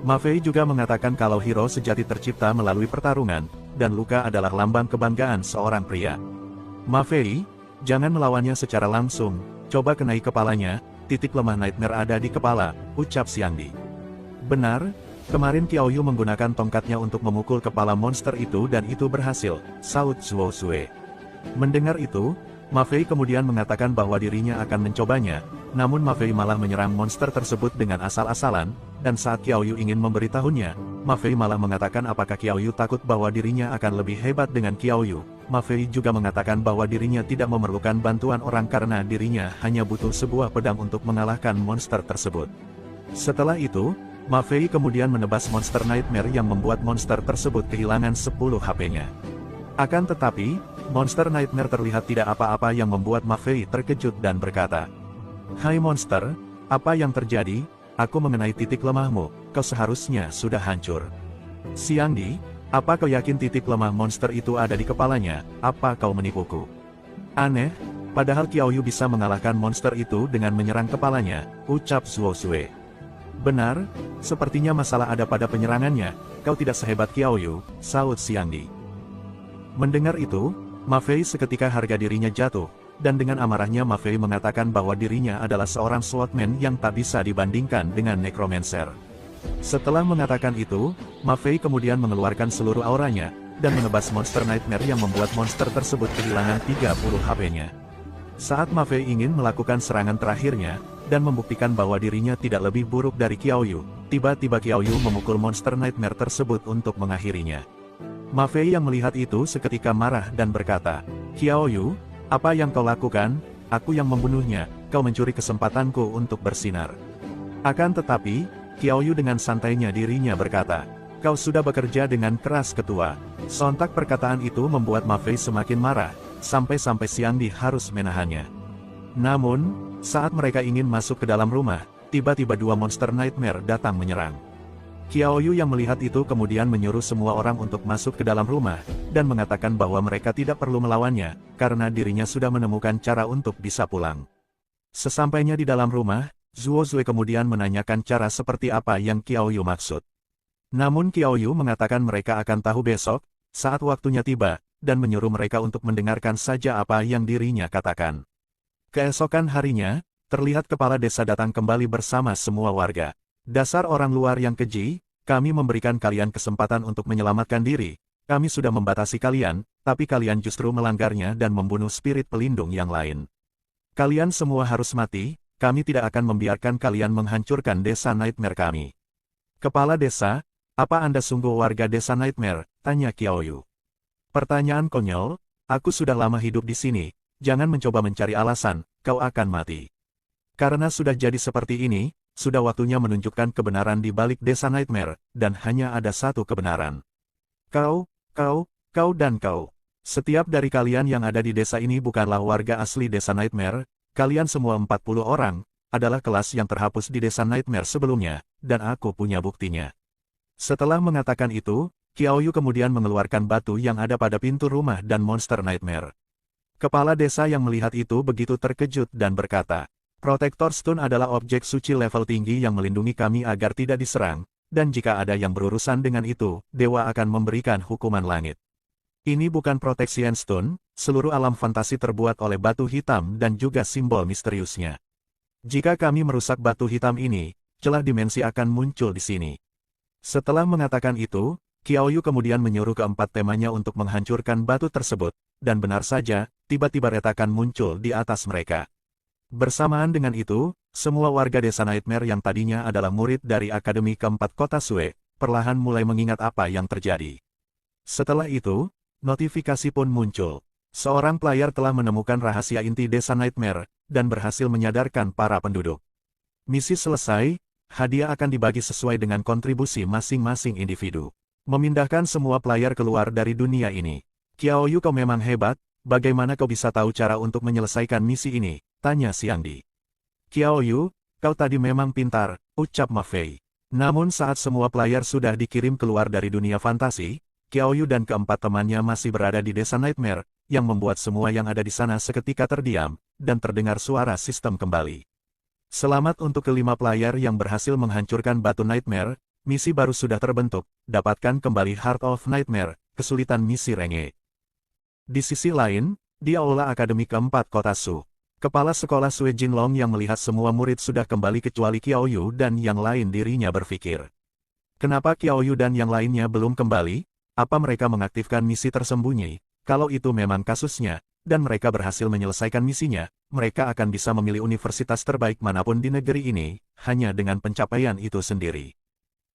Ma Fei juga mengatakan kalau hero sejati tercipta melalui pertarungan, dan luka adalah lambang kebanggaan seorang pria. Ma Fei, jangan melawannya secara langsung, coba kenai kepalanya, titik lemah Nightmare ada di kepala, ucap Xiangdi. Benar, kemarin Qiaoyu menggunakan tongkatnya untuk memukul kepala monster itu dan itu berhasil, saut Zuo Zue. Mendengar itu, Ma Fei kemudian mengatakan bahwa dirinya akan mencobanya, namun Ma Fei malah menyerang monster tersebut dengan asal-asalan, dan saat Qiaoyu ingin memberitahunya, Ma Fei malah mengatakan apakah Qiaoyu takut bahwa dirinya akan lebih hebat dengan Qiaoyu. Ma Fei juga mengatakan bahwa dirinya tidak memerlukan bantuan orang karena dirinya hanya butuh sebuah pedang untuk mengalahkan monster tersebut. Setelah itu, Ma Fei kemudian menebas monster Nightmare yang membuat monster tersebut kehilangan 10 HP-nya. Akan tetapi, monster Nightmare terlihat tidak apa-apa yang membuat Ma Fei terkejut dan berkata, hai monster, apa yang terjadi? Aku mengenai titik lemahmu, kau seharusnya sudah hancur. Xiangdi, apa kau yakin titik lemah monster itu ada di kepalanya? Apa kau menipuku? Aneh, padahal Qiaoyu bisa mengalahkan monster itu dengan menyerang kepalanya, ucap Zuo Zue. Benar, sepertinya masalah ada pada penyerangannya, kau tidak sehebat Qiaoyu, saut Xiangdi. Mendengar itu, Ma Fei seketika harga dirinya jatuh, dan dengan amarahnya Ma Fei mengatakan bahwa dirinya adalah seorang swordman yang tak bisa dibandingkan dengan necromancer. Setelah mengatakan itu, Ma Fei kemudian mengeluarkan seluruh auranya, dan menebas monster Nightmare yang membuat monster tersebut kehilangan 30 HP-nya. Saat Ma Fei ingin melakukan serangan terakhirnya, dan membuktikan bahwa dirinya tidak lebih buruk dari Qiaoyu, tiba-tiba Qiaoyu memukul monster Nightmare tersebut untuk mengakhirinya. Ma Fei yang melihat itu seketika marah dan berkata, Qiaoyu, apa yang kau lakukan? Aku yang membunuhnya, kau mencuri kesempatanku untuk bersinar. Akan tetapi, Qiaoyu dengan santainya dirinya berkata, kau sudah bekerja dengan keras ketua. Sontak perkataan itu membuat Ma Fei semakin marah, sampai-sampai Xiangdi harus menahannya. Namun, saat mereka ingin masuk ke dalam rumah, tiba-tiba dua monster nightmare datang menyerang. Qiaoyu yang melihat itu kemudian menyuruh semua orang untuk masuk ke dalam rumah, dan mengatakan bahwa mereka tidak perlu melawannya, karena dirinya sudah menemukan cara untuk bisa pulang. Sesampainya di dalam rumah, Zuo Zue kemudian menanyakan cara seperti apa yang Qiaoyu maksud. Namun Qiaoyu mengatakan mereka akan tahu besok, saat waktunya tiba, dan menyuruh mereka untuk mendengarkan saja apa yang dirinya katakan. Keesokan harinya, terlihat kepala desa datang kembali bersama semua warga. Dasar orang luar yang keji, kami memberikan kalian kesempatan untuk menyelamatkan diri. Kami sudah membatasi kalian, tapi kalian justru melanggarnya dan membunuh spirit pelindung yang lain. Kalian semua harus mati, kami tidak akan membiarkan kalian menghancurkan desa Nightmare kami. Kepala desa, apa Anda sungguh warga desa Nightmare? Tanya Qiaoyu. Pertanyaan konyol, aku sudah lama hidup di sini, jangan mencoba mencari alasan, kau akan mati. Karena sudah jadi seperti ini, sudah waktunya menunjukkan kebenaran di balik desa Nightmare, dan hanya ada satu kebenaran. Kau, dan kau. Setiap dari kalian yang ada di desa ini bukanlah warga asli desa Nightmare, kalian semua 40 orang, adalah kelas yang terhapus di desa Nightmare sebelumnya, dan aku punya buktinya. Setelah mengatakan itu, Qiaoyu kemudian mengeluarkan batu yang ada pada pintu rumah dan monster Nightmare. Kepala desa yang melihat itu begitu terkejut dan berkata, Protector Stone adalah objek suci level tinggi yang melindungi kami agar tidak diserang, dan jika ada yang berurusan dengan itu, dewa akan memberikan hukuman langit. Ini bukan Protection Stone, seluruh alam fantasi terbuat oleh batu hitam dan juga simbol misteriusnya. Jika kami merusak batu hitam ini, celah dimensi akan muncul di sini. Setelah mengatakan itu, Qiaoyu kemudian menyuruh keempat temanya untuk menghancurkan batu tersebut, dan benar saja, tiba-tiba retakan muncul di atas mereka. Bersamaan dengan itu, semua warga desa Nightmare yang tadinya adalah murid dari Akademi Keempat Kota Sue, perlahan mulai mengingat apa yang terjadi. Setelah itu, notifikasi pun muncul. Seorang player telah menemukan rahasia inti desa Nightmare, dan berhasil menyadarkan para penduduk. Misi selesai, hadiah akan dibagi sesuai dengan kontribusi masing-masing individu. Memindahkan semua player keluar dari dunia ini. Qiaoyu, kau memang hebat, bagaimana kau bisa tahu cara untuk menyelesaikan misi ini? Tanya Xiangdi. Qiaoyu, kau tadi memang pintar, ucap Ma Fei. Namun saat semua player sudah dikirim keluar dari dunia fantasi, Qiaoyu dan keempat temannya masih berada di desa Nightmare, yang membuat semua yang ada di sana seketika terdiam, dan terdengar suara sistem kembali. Selamat untuk kelima player yang berhasil menghancurkan batu Nightmare, misi baru sudah terbentuk, dapatkan kembali Heart of Nightmare, kesulitan misi Renge. Di sisi lain, di Aula Akademi Keempat Kota Su. Kepala sekolah Sue Jinlong yang melihat semua murid sudah kembali kecuali Qiaoyu dan yang lain dirinya berpikir. Kenapa Qiaoyu dan yang lainnya belum kembali? Apa mereka mengaktifkan misi tersembunyi? Kalau itu memang kasusnya, dan mereka berhasil menyelesaikan misinya, mereka akan bisa memilih universitas terbaik manapun di negeri ini, hanya dengan pencapaian itu sendiri.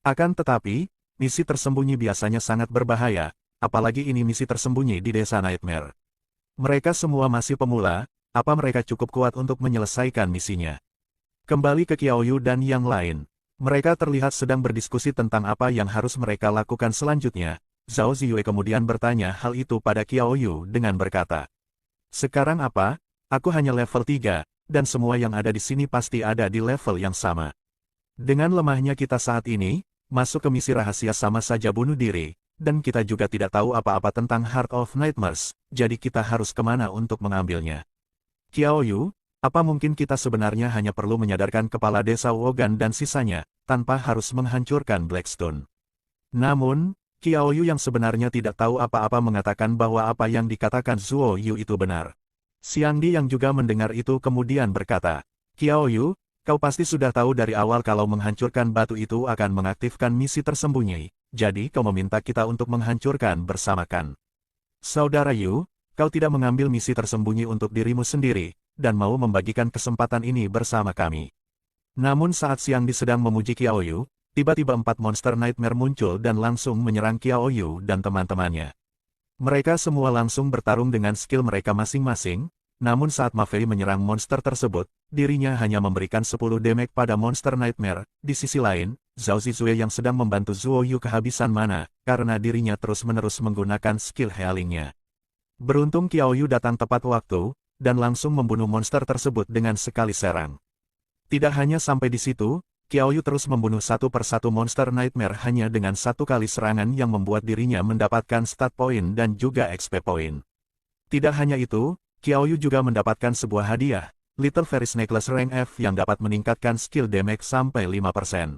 Akan tetapi, misi tersembunyi biasanya sangat berbahaya, apalagi ini misi tersembunyi di desa Nightmare. Mereka semua masih pemula. Apa mereka cukup kuat untuk menyelesaikan misinya? Kembali ke Qiaoyu dan yang lain. Mereka terlihat sedang berdiskusi tentang apa yang harus mereka lakukan selanjutnya. Zhao Ziyue kemudian bertanya hal itu pada Qiaoyu dengan berkata, Sekarang apa? Aku hanya level 3, dan semua yang ada di sini pasti ada di level yang sama. Dengan lemahnya kita saat ini, masuk ke misi rahasia sama saja bunuh diri, dan kita juga tidak tahu apa-apa tentang Heart of Nightmares, jadi kita harus kemana untuk mengambilnya? Qiaoyu, apa mungkin kita sebenarnya hanya perlu menyadarkan kepala desa Wogan dan sisanya, tanpa harus menghancurkan Blackstone? Namun, Qiaoyu yang sebenarnya tidak tahu apa-apa mengatakan bahwa apa yang dikatakan Zuo Yu itu benar. Xiangdi yang juga mendengar itu kemudian berkata, Qiaoyu, kau pasti sudah tahu dari awal kalau menghancurkan batu itu akan mengaktifkan misi tersembunyi, jadi kau meminta kita untuk menghancurkan bersamakan. Saudara Yu, kau tidak mengambil misi tersembunyi untuk dirimu sendiri, dan mau membagikan kesempatan ini bersama kami. Namun saat Xiangdi sedang memuji Qiaoyu, tiba-tiba 4 monster Nightmare muncul dan langsung menyerang Qiaoyu dan teman-temannya. Mereka semua langsung bertarung dengan skill mereka masing-masing, namun saat Ma Fei menyerang monster tersebut, dirinya hanya memberikan 10 damage pada monster Nightmare. Di sisi lain, Zhao Zizue yang sedang membantu Zuo Yu kehabisan mana, karena dirinya terus-menerus menggunakan skill healingnya. Beruntung Qiaoyu datang tepat waktu, dan langsung membunuh monster tersebut dengan sekali serang. Tidak hanya sampai di situ, Qiaoyu terus membunuh satu persatu monster Nightmare hanya dengan satu kali serangan yang membuat dirinya mendapatkan stat point dan juga XP point. Tidak hanya itu, Qiaoyu juga mendapatkan sebuah hadiah, Little Fairy's Necklace Rank F yang dapat meningkatkan skill damage sampai 5%.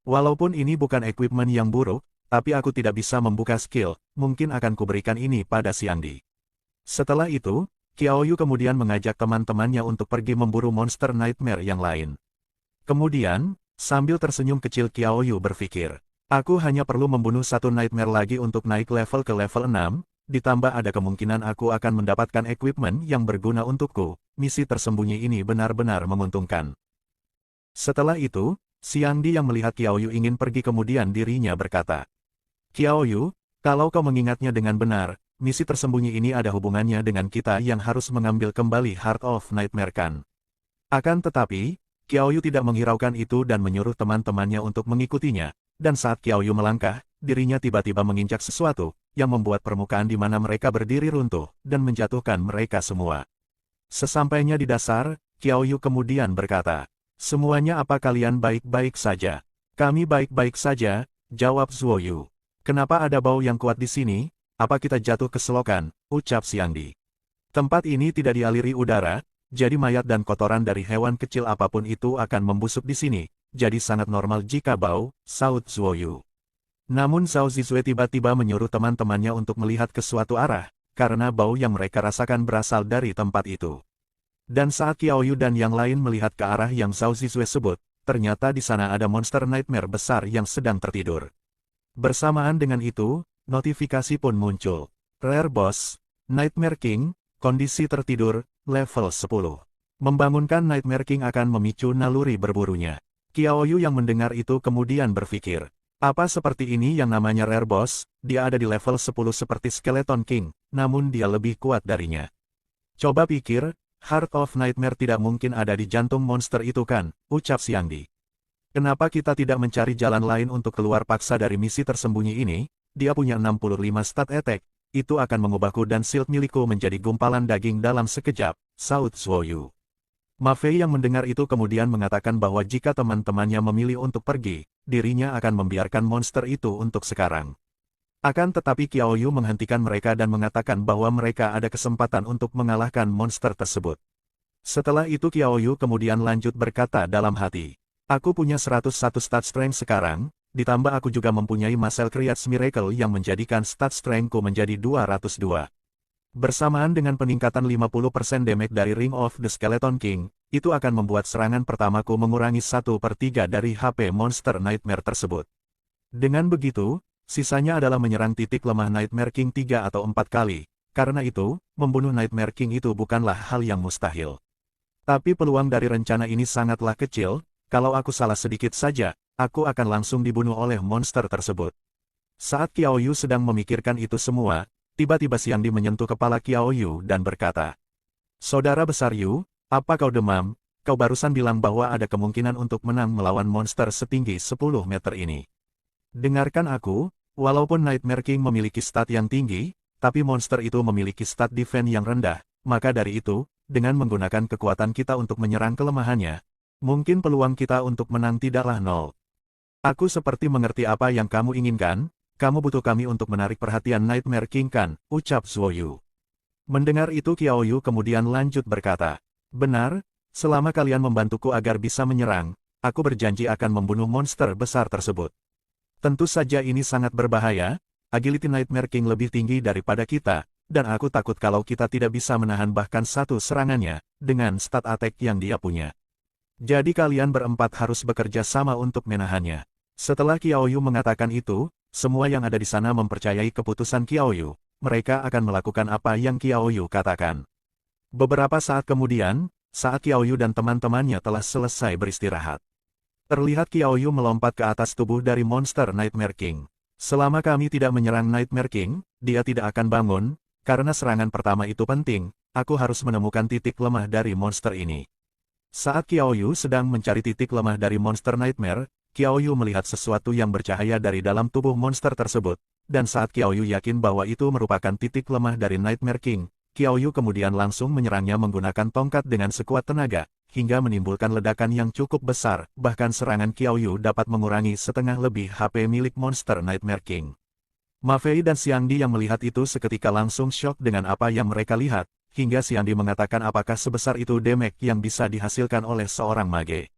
Walaupun ini bukan equipment yang buruk, tapi aku tidak bisa membuka skill, mungkin akan kuberikan ini pada Xiangdi. Setelah itu, Qiaoyu kemudian mengajak teman-temannya untuk pergi memburu monster Nightmare yang lain. Kemudian, sambil tersenyum kecil Qiaoyu berpikir, aku hanya perlu membunuh satu Nightmare lagi untuk naik level ke level 6, ditambah ada kemungkinan aku akan mendapatkan equipment yang berguna untukku. Misi tersembunyi ini benar-benar menguntungkan. Setelah itu, Xiangdi yang melihat Qiaoyu ingin pergi kemudian dirinya berkata, Qiaoyu, kalau kau mengingatnya dengan benar, misi tersembunyi ini ada hubungannya dengan kita yang harus mengambil kembali Heart of Nightmare kan? Akan tetapi, Qiaoyu tidak menghiraukan itu dan menyuruh teman-temannya untuk mengikutinya, dan saat Qiaoyu melangkah, dirinya tiba-tiba menginjak sesuatu, yang membuat permukaan di mana mereka berdiri runtuh, dan menjatuhkan mereka semua. Sesampainya di dasar, Qiaoyu kemudian berkata, semuanya apa kalian baik-baik saja? Kami baik-baik saja, jawab Zuoyu. Kenapa ada bau yang kuat di sini? Apa kita jatuh ke selokan? Ucap Xiangdi. Tempat ini tidak dialiri udara, jadi mayat dan kotoran dari hewan kecil apapun itu akan membusuk di sini, jadi sangat normal jika bau, saut Zuoyu. Namun Zhao Zizue tiba-tiba menyuruh teman-temannya untuk melihat ke suatu arah, karena bau yang mereka rasakan berasal dari tempat itu. Dan saat Qiaoyu dan yang lain melihat ke arah yang Zhao Zizue sebut, ternyata di sana ada monster Nightmare besar yang sedang tertidur. Bersamaan dengan itu, notifikasi pun muncul. Rare Boss, Nightmare King, kondisi tertidur, level 10. Membangunkan Nightmare King akan memicu naluri berburunya. Qiaoyu yang mendengar itu kemudian berpikir, apa seperti ini yang namanya Rare Boss? Dia ada di level 10 seperti Skeleton King, namun dia lebih kuat darinya. Coba pikir, Heart of Nightmare tidak mungkin ada di jantung monster itu kan, ucap Xiangdi. Kenapa kita tidak mencari jalan lain untuk keluar paksa dari misi tersembunyi ini? Dia punya 65 stat attack, itu akan mengubahku dan shield milikku menjadi gumpalan daging dalam sekejap, saut Zuoyu. Ma Fei yang mendengar itu kemudian mengatakan bahwa jika teman-temannya memilih untuk pergi, dirinya akan membiarkan monster itu untuk sekarang. Akan tetapi Qiaoyu menghentikan mereka dan mengatakan bahwa mereka ada kesempatan untuk mengalahkan monster tersebut. Setelah itu Qiaoyu kemudian lanjut berkata dalam hati, aku punya 101 stat strength sekarang, ditambah aku juga mempunyai Muscle Creates Miracle yang menjadikan stat strength-ku menjadi 202. Bersamaan dengan peningkatan 50% damage dari Ring of the Skeleton King, itu akan membuat serangan pertamaku mengurangi 1/3 dari HP monster Nightmare tersebut. Dengan begitu, sisanya adalah menyerang titik lemah Nightmare King 3 atau 4 kali. Karena itu, membunuh Nightmare King itu bukanlah hal yang mustahil. Tapi peluang dari rencana ini sangatlah kecil, kalau aku salah sedikit saja, aku akan langsung dibunuh oleh monster tersebut. Saat Qiaoyu sedang memikirkan itu semua, tiba-tiba Xiangdi menyentuh kepala Qiaoyu dan berkata, saudara besar Yu, apa kau demam? Kau barusan bilang bahwa ada kemungkinan untuk menang melawan monster setinggi 10 meter ini. Dengarkan aku, walaupun Nightmare King memiliki stat yang tinggi, tapi monster itu memiliki stat defense yang rendah, maka dari itu, dengan menggunakan kekuatan kita untuk menyerang kelemahannya, mungkin peluang kita untuk menang tidaklah nol. Aku seperti mengerti apa yang kamu inginkan, kamu butuh kami untuk menarik perhatian Nightmare King kan, ucap Zuoyu. Mendengar itu Qiaoyu kemudian lanjut berkata, benar, selama kalian membantuku agar bisa menyerang, aku berjanji akan membunuh monster besar tersebut. Tentu saja ini sangat berbahaya, agility Nightmare King lebih tinggi daripada kita, dan aku takut kalau kita tidak bisa menahan bahkan satu serangannya, dengan stat attack yang dia punya. Jadi kalian berempat harus bekerja sama untuk menahannya. Setelah Qiaoyu mengatakan itu, semua yang ada di sana mempercayai keputusan Qiaoyu, mereka akan melakukan apa yang Qiaoyu katakan. Beberapa saat kemudian, saat Qiaoyu dan teman-temannya telah selesai beristirahat, terlihat Qiaoyu melompat ke atas tubuh dari monster Nightmare King. Selama kami tidak menyerang Nightmare King, dia tidak akan bangun, karena serangan pertama itu penting, aku harus menemukan titik lemah dari monster ini. Saat Qiaoyu sedang mencari titik lemah dari monster Nightmare, Qiaoyu melihat sesuatu yang bercahaya dari dalam tubuh monster tersebut, dan saat Qiaoyu yakin bahwa itu merupakan titik lemah dari Nightmare King, Qiaoyu kemudian langsung menyerangnya menggunakan tongkat dengan sekuat tenaga, hingga menimbulkan ledakan yang cukup besar, bahkan serangan Qiaoyu dapat mengurangi setengah lebih HP milik monster Nightmare King. Ma Fei dan Xiangdi yang melihat itu seketika langsung syok dengan apa yang mereka lihat, hingga Xiangdi mengatakan apakah sebesar itu damage yang bisa dihasilkan oleh seorang mage.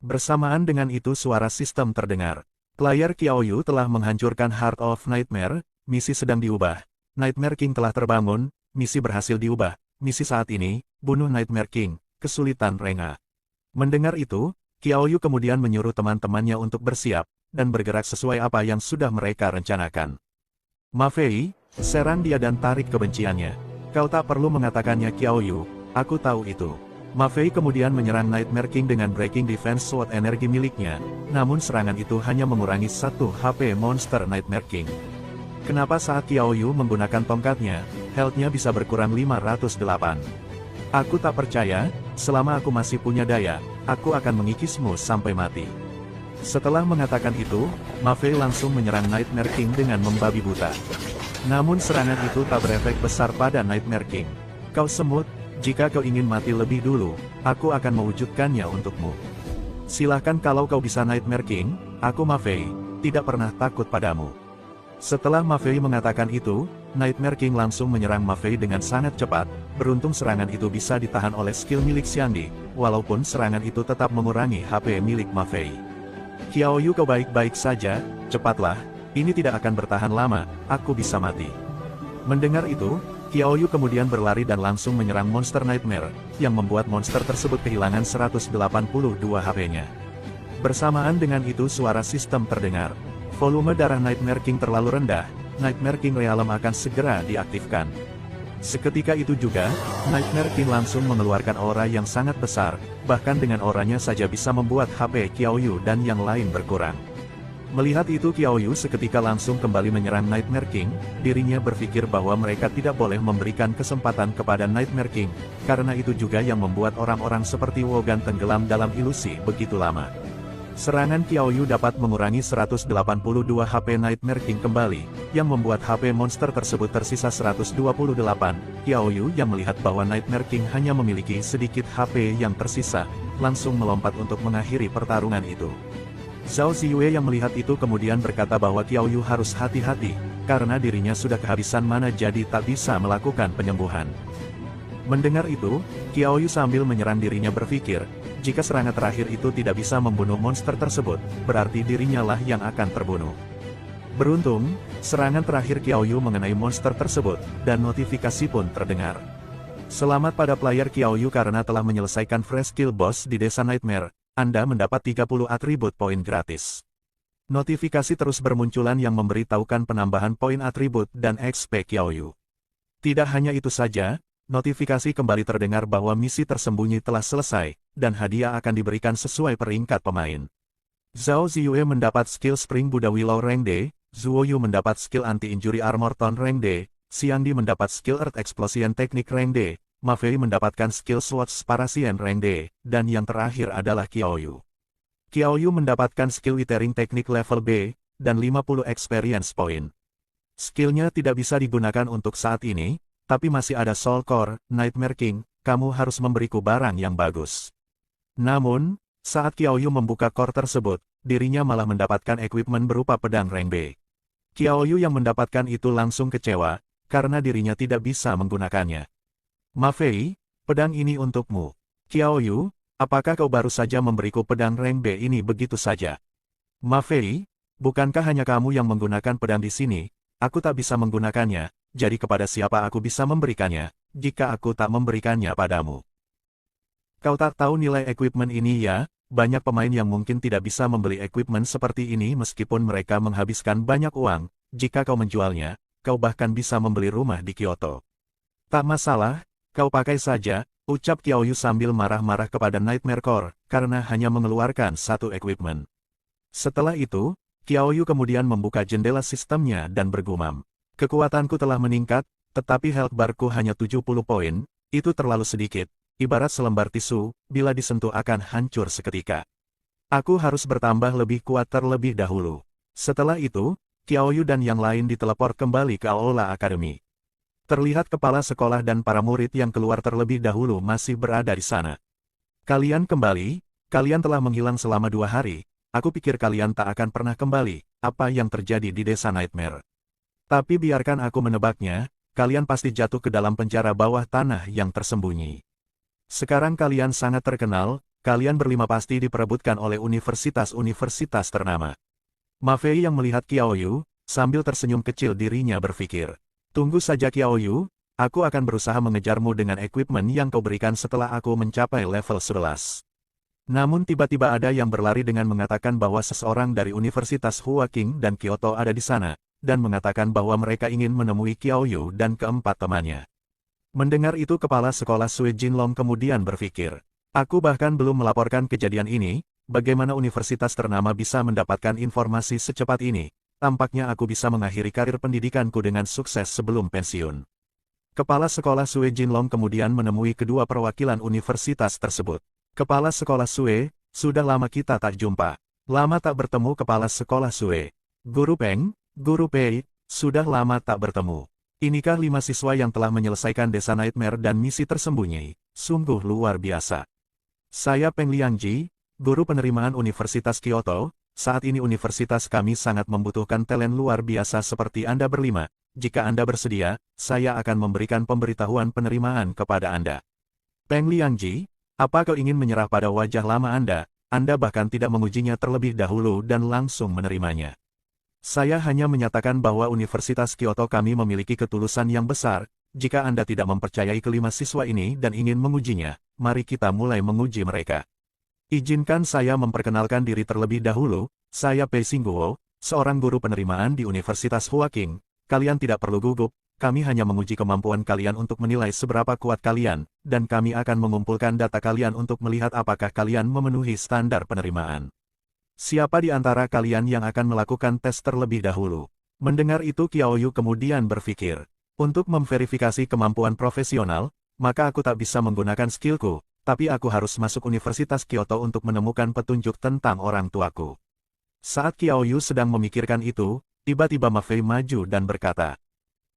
Bersamaan dengan itu suara sistem terdengar. Player Qiaoyu telah menghancurkan Heart of Nightmare, misi sedang diubah. Nightmare King telah terbangun, misi berhasil diubah. Misi saat ini, bunuh Nightmare King. Kesulitan Renga. Mendengar itu, Qiaoyu kemudian menyuruh teman-temannya untuk bersiap, dan bergerak sesuai apa yang sudah mereka rencanakan. Ma Fei, serang dia dan tarik kebenciannya. Kau tak perlu mengatakannya Qiaoyu, aku tahu itu. Ma Fei kemudian menyerang Nightmare King dengan Breaking Defense Sword energi miliknya, namun serangan itu hanya mengurangi 1 HP monster Nightmare King. Kenapa saat Qiaoyu menggunakan tongkatnya, health-nya bisa berkurang 508? Aku tak percaya, selama aku masih punya daya, aku akan mengikismu sampai mati. Setelah mengatakan itu, Ma Fei langsung menyerang Nightmare King dengan membabi buta. Namun serangan itu tak berefek besar pada Nightmare King. Kau semut, jika kau ingin mati lebih dulu, aku akan mewujudkannya untukmu. Silahkan kalau kau bisa Nightmare King, aku Ma Fei, tidak pernah takut padamu. Setelah Ma Fei mengatakan itu, Nightmare King langsung menyerang Ma Fei dengan sangat cepat. Beruntung serangan itu bisa ditahan oleh skill milik Xiangdi, walaupun serangan itu tetap mengurangi HP milik Ma Fei. Qiaoyu kau baik-baik saja, cepatlah, ini tidak akan bertahan lama, aku bisa mati. Mendengar itu, Qiaoyu kemudian berlari dan langsung menyerang monster Nightmare, yang membuat monster tersebut kehilangan 182 HP-nya. Bersamaan dengan itu suara sistem terdengar. Volume darah Nightmare King terlalu rendah, Nightmare King Realm akan segera diaktifkan. Seketika itu juga, Nightmare King langsung mengeluarkan aura yang sangat besar, bahkan dengan auranya saja bisa membuat HP Qiaoyu dan yang lain berkurang. Melihat itu Qiaoyu seketika langsung kembali menyerang Nightmare King, dirinya berpikir bahwa mereka tidak boleh memberikan kesempatan kepada Nightmare King, karena itu juga yang membuat orang-orang seperti Wogan tenggelam dalam ilusi begitu lama. Serangan Qiaoyu dapat mengurangi 182 HP Nightmare King kembali, yang membuat HP monster tersebut tersisa 128. Qiaoyu yang melihat bahwa Nightmare King hanya memiliki sedikit HP yang tersisa, langsung melompat untuk mengakhiri pertarungan itu. Zhao Ziyue yang melihat itu kemudian berkata bahwa Qiaoyu harus hati-hati, karena dirinya sudah kehabisan mana jadi tak bisa melakukan penyembuhan. Mendengar itu, Qiaoyu sambil menyerang dirinya berpikir, jika serangan terakhir itu tidak bisa membunuh monster tersebut, berarti dirinya lah yang akan terbunuh. Beruntung, serangan terakhir Qiaoyu mengenai monster tersebut, dan notifikasi pun terdengar. Selamat pada player Qiaoyu karena telah menyelesaikan fresh skill boss di Desa Nightmare, Anda mendapat 30 atribut poin gratis. Notifikasi terus bermunculan yang memberitahukan penambahan poin atribut dan XP Qiaoyu. Tidak hanya itu saja, notifikasi kembali terdengar bahwa misi tersembunyi telah selesai, dan hadiah akan diberikan sesuai peringkat pemain. Zhao Ziyue mendapat skill Spring Buddha Willow Rank D, Zuoyu mendapat skill Anti-Injury Armor Tone Rank D, Xiangdi mendapat skill Earth Explosion Technique Rank D, Ma Fei mendapatkan skill Sword Sparasian Rank D, dan yang terakhir adalah Qiaoyu. Qiaoyu mendapatkan skill Withering Technique level B, dan 50 experience point. Skillnya tidak bisa digunakan untuk saat ini, tapi masih ada Soul Core, Nightmare King, kamu harus memberiku barang yang bagus. Namun, saat Qiaoyu membuka core tersebut, dirinya malah mendapatkan equipment berupa pedang rank B. Qiaoyu yang mendapatkan itu langsung kecewa, karena dirinya tidak bisa menggunakannya. Ma Fei, pedang ini untukmu. Qiaoyu, apakah kau baru saja memberiku pedang rank B ini begitu saja? Ma Fei, bukankah hanya kamu yang menggunakan pedang di sini? Aku tak bisa menggunakannya, jadi kepada siapa aku bisa memberikannya, jika aku tak memberikannya padamu? Kau tak tahu nilai equipment ini ya? Banyak pemain yang mungkin tidak bisa membeli equipment seperti ini meskipun mereka menghabiskan banyak uang. Jika kau menjualnya, kau bahkan bisa membeli rumah di Kyoto. Tak masalah, kau pakai saja, ucap Qiaoyu sambil marah-marah kepada Nightmare Core, karena hanya mengeluarkan satu equipment. Setelah itu, Qiaoyu kemudian membuka jendela sistemnya dan bergumam. Kekuatanku telah meningkat, tetapi health barku hanya 70 poin, itu terlalu sedikit. Ibarat selembar tisu, bila disentuh akan hancur seketika. Aku harus bertambah lebih kuat terlebih dahulu. Setelah itu, Qiaoyu dan yang lain diteleport kembali ke Aula Academy. Terlihat kepala sekolah dan para murid yang keluar terlebih dahulu masih berada di sana. Kalian kembali? Kalian telah menghilang selama 2 hari. Aku pikir kalian tak akan pernah kembali. Apa yang terjadi di desa Nightmare? Tapi biarkan aku menebaknya, kalian pasti jatuh ke dalam penjara bawah tanah yang tersembunyi. Sekarang kalian sangat terkenal, kalian berlima pasti diperebutkan oleh universitas-universitas ternama. Ma Fei yang melihat Qiao Yu, sambil tersenyum kecil dirinya berpikir. Tunggu saja Qiao Yu, aku akan berusaha mengejarmu dengan equipment yang kau berikan setelah aku mencapai level 11. Namun tiba-tiba ada yang berlari dengan mengatakan bahwa seseorang dari Universitas Huaking dan Kyoto ada di sana, dan mengatakan bahwa mereka ingin menemui Qiao Yu dan keempat temannya. Mendengar itu kepala sekolah Sui Jinlong kemudian berpikir, aku bahkan belum melaporkan kejadian ini, bagaimana universitas ternama bisa mendapatkan informasi secepat ini, tampaknya aku bisa mengakhiri karir pendidikanku dengan sukses sebelum pensiun. Kepala sekolah Sui Jinlong kemudian menemui kedua perwakilan universitas tersebut. Kepala sekolah Sui, sudah lama kita tak jumpa. Lama tak bertemu kepala sekolah Sui. Guru Peng, Guru Pei, sudah lama tak bertemu. Inikah 5 siswa yang telah menyelesaikan desa Nightmare dan misi tersembunyi? Sungguh luar biasa. Saya Peng Liangji, guru penerimaan Universitas Kyoto. Saat ini universitas kami sangat membutuhkan talent luar biasa seperti Anda berlima. Jika Anda bersedia, saya akan memberikan pemberitahuan penerimaan kepada Anda. Peng Liangji, apa kau ingin menyerah pada wajah lama Anda? Anda bahkan tidak mengujinya terlebih dahulu dan langsung menerimanya. Saya hanya menyatakan bahwa Universitas Kyoto kami memiliki ketulusan yang besar. Jika Anda tidak mempercayai kelima siswa ini dan ingin mengujinya, mari kita mulai menguji mereka. Izinkan saya memperkenalkan diri terlebih dahulu, saya Pei Xingguo, seorang guru penerimaan di Universitas Huaking. Kalian tidak perlu gugup, kami hanya menguji kemampuan kalian untuk menilai seberapa kuat kalian, dan kami akan mengumpulkan data kalian untuk melihat apakah kalian memenuhi standar penerimaan. Siapa di antara kalian yang akan melakukan tes terlebih dahulu? Mendengar itu Qiao Yu kemudian berpikir, untuk memverifikasi kemampuan profesional, maka aku tak bisa menggunakan skillku, tapi aku harus masuk Universitas Kyoto untuk menemukan petunjuk tentang orang tuaku. Saat Qiao Yu sedang memikirkan itu, tiba-tiba Ma Fei maju dan berkata,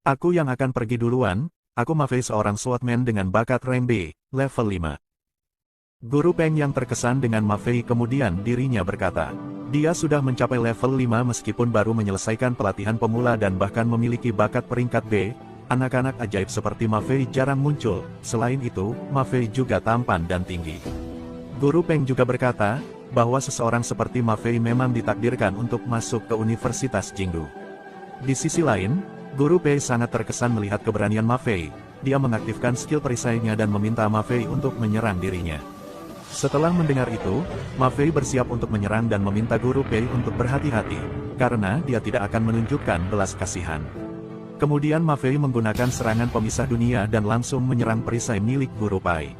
aku yang akan pergi duluan, aku Ma Fei seorang swordman dengan bakat rank B, level 5. Guru Peng yang terkesan dengan Ma Fei kemudian dirinya berkata, dia sudah mencapai level 5 meskipun baru menyelesaikan pelatihan pemula dan bahkan memiliki bakat peringkat B, anak-anak ajaib seperti Ma Fei jarang muncul, selain itu, Ma Fei juga tampan dan tinggi. Guru Peng juga berkata, bahwa seseorang seperti Ma Fei memang ditakdirkan untuk masuk ke Universitas Jingdu. Di sisi lain, Guru Pei sangat terkesan melihat keberanian Ma Fei. Dia mengaktifkan skill perisainya dan meminta Ma Fei untuk menyerang dirinya. Setelah mendengar itu, Ma Fei bersiap untuk menyerang dan meminta Guru Pei untuk berhati-hati, karena dia tidak akan menunjukkan belas kasihan. Kemudian Ma Fei menggunakan serangan pemisah dunia dan langsung menyerang perisai milik Guru Pei.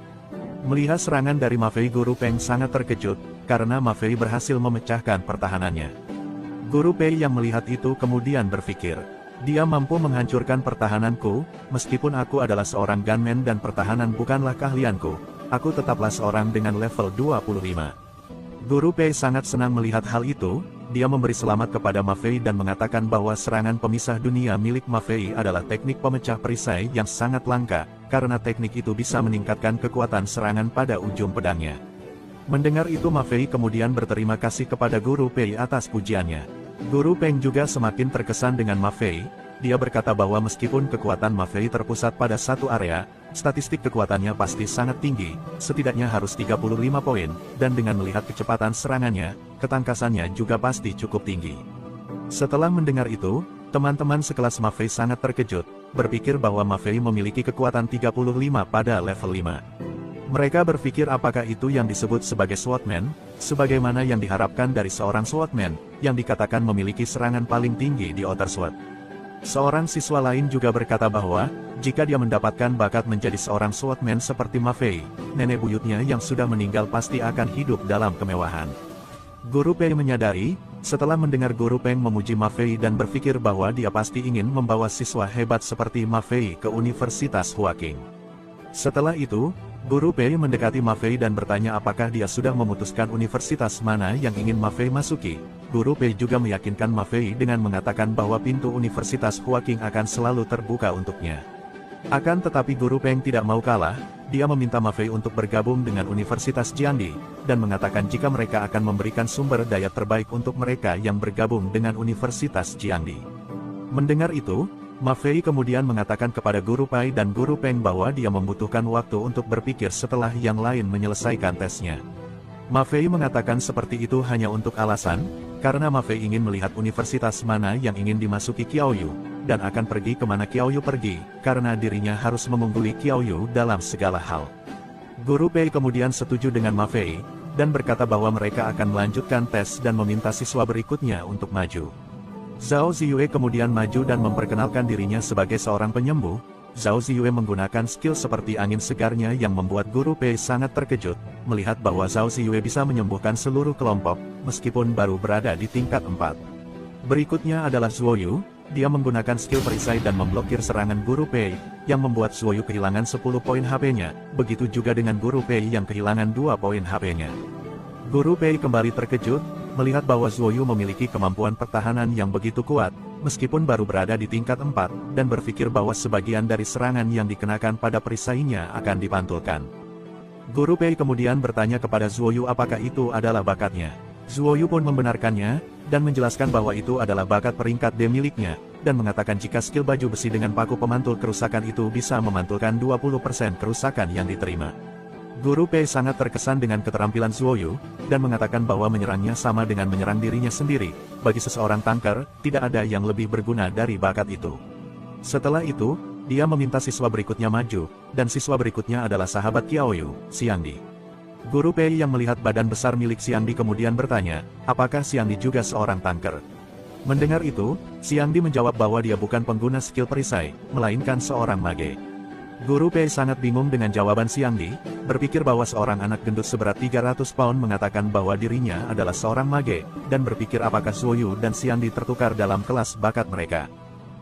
Melihat serangan dari Ma Fei, Guru Peng sangat terkejut, karena Ma Fei berhasil memecahkan pertahanannya. Guru Pei yang melihat itu kemudian berpikir, dia mampu menghancurkan pertahananku, meskipun aku adalah seorang gunman dan pertahanan bukanlah keahlianku, aku tetaplah seorang dengan level 25. Guru Pei sangat senang melihat hal itu, dia memberi selamat kepada Ma Fei dan mengatakan bahwa serangan pemisah dunia milik Ma Fei adalah teknik pemecah perisai yang sangat langka, karena teknik itu bisa meningkatkan kekuatan serangan pada ujung pedangnya. Mendengar itu Ma Fei kemudian berterima kasih kepada Guru Pei atas pujiannya. Guru Peng juga semakin terkesan dengan Ma Fei, dia berkata bahwa meskipun kekuatan Ma Fei terpusat pada satu area, statistik kekuatannya pasti sangat tinggi, setidaknya harus 35 poin, dan dengan melihat kecepatan serangannya, ketangkasannya juga pasti cukup tinggi. Setelah mendengar itu, teman-teman sekelas Ma Fei sangat terkejut, berpikir bahwa Ma Fei memiliki kekuatan 35 pada level 5. Mereka berpikir apakah itu yang disebut sebagai swordman, sebagaimana yang diharapkan dari seorang swordman, yang dikatakan memiliki serangan paling tinggi di Outer Sword. Seorang siswa lain juga berkata bahwa, jika dia mendapatkan bakat menjadi seorang swordman seperti Ma Fei, nenek buyutnya yang sudah meninggal pasti akan hidup dalam kemewahan. Guru Pei menyadari, setelah mendengar Guru Peng memuji Ma Fei dan berpikir bahwa dia pasti ingin membawa siswa hebat seperti Ma Fei ke Universitas Huaking. Setelah itu, Guru Pei mendekati Ma Fei dan bertanya apakah dia sudah memutuskan universitas mana yang ingin Ma Fei masuki. Guru Pei juga meyakinkan Ma Fei dengan mengatakan bahwa pintu Universitas Huaking akan selalu terbuka untuknya. Akan tetapi Guru Peng tidak mau kalah, dia meminta Ma Fei untuk bergabung dengan Universitas Jiangdi, dan mengatakan jika mereka akan memberikan sumber daya terbaik untuk mereka yang bergabung dengan Universitas Jiangdi. Mendengar itu, Ma Fei kemudian mengatakan kepada Guru Pai dan Guru Peng bahwa dia membutuhkan waktu untuk berpikir setelah yang lain menyelesaikan tesnya. Ma Fei mengatakan seperti itu hanya untuk alasan, karena Ma Fei ingin melihat universitas mana yang ingin dimasuki Qiaoyu, dan akan pergi kemana Qiaoyu pergi, karena dirinya harus mengungguli Qiaoyu dalam segala hal. Guru Pei kemudian setuju dengan Ma Fei, dan berkata bahwa mereka akan melanjutkan tes dan meminta siswa berikutnya untuk maju. Zhao Ziyue kemudian maju dan memperkenalkan dirinya sebagai seorang penyembuh. Zhao Ziyue menggunakan skill seperti angin segarnya yang membuat Guru Pei sangat terkejut, melihat bahwa Zhao Ziyue bisa menyembuhkan seluruh kelompok, meskipun baru berada di tingkat 4. Berikutnya adalah Zuoyu, dia menggunakan skill perisai dan memblokir serangan Guru Pei, yang membuat Zuoyu kehilangan 10 poin HP-nya, begitu juga dengan Guru Pei yang kehilangan 2 poin HP-nya. Guru Pei kembali terkejut, melihat bahwa Zuoyu memiliki kemampuan pertahanan yang begitu kuat, meskipun baru berada di tingkat 4, dan berpikir bahwa sebagian dari serangan yang dikenakan pada perisainya akan dipantulkan. Guru Pei kemudian bertanya kepada Zuoyu apakah itu adalah bakatnya. Zuoyu pun membenarkannya, dan menjelaskan bahwa itu adalah bakat peringkat D miliknya, dan mengatakan jika skill baju besi dengan paku pemantul kerusakan itu bisa memantulkan 20% kerusakan yang diterima. Guru Pei sangat terkesan dengan keterampilan Zuoyu, dan mengatakan bahwa menyerangnya sama dengan menyerang dirinya sendiri. Bagi seseorang tanker, tidak ada yang lebih berguna dari bakat itu. Setelah itu, dia meminta siswa berikutnya maju, dan siswa berikutnya adalah sahabat Qiaoyu, Xiangdi. Guru Pei yang melihat badan besar milik Xiangdi kemudian bertanya, apakah Xiangdi juga seorang tanker? Mendengar itu, Xiangdi menjawab bahwa dia bukan pengguna skill perisai, melainkan seorang mage. Guru Pei sangat bingung dengan jawaban Xiangdi, berpikir bahwa seorang anak gendut seberat 300 pound mengatakan bahwa dirinya adalah seorang mage, dan berpikir apakah Zuoyu dan Xiangdi tertukar dalam kelas bakat mereka.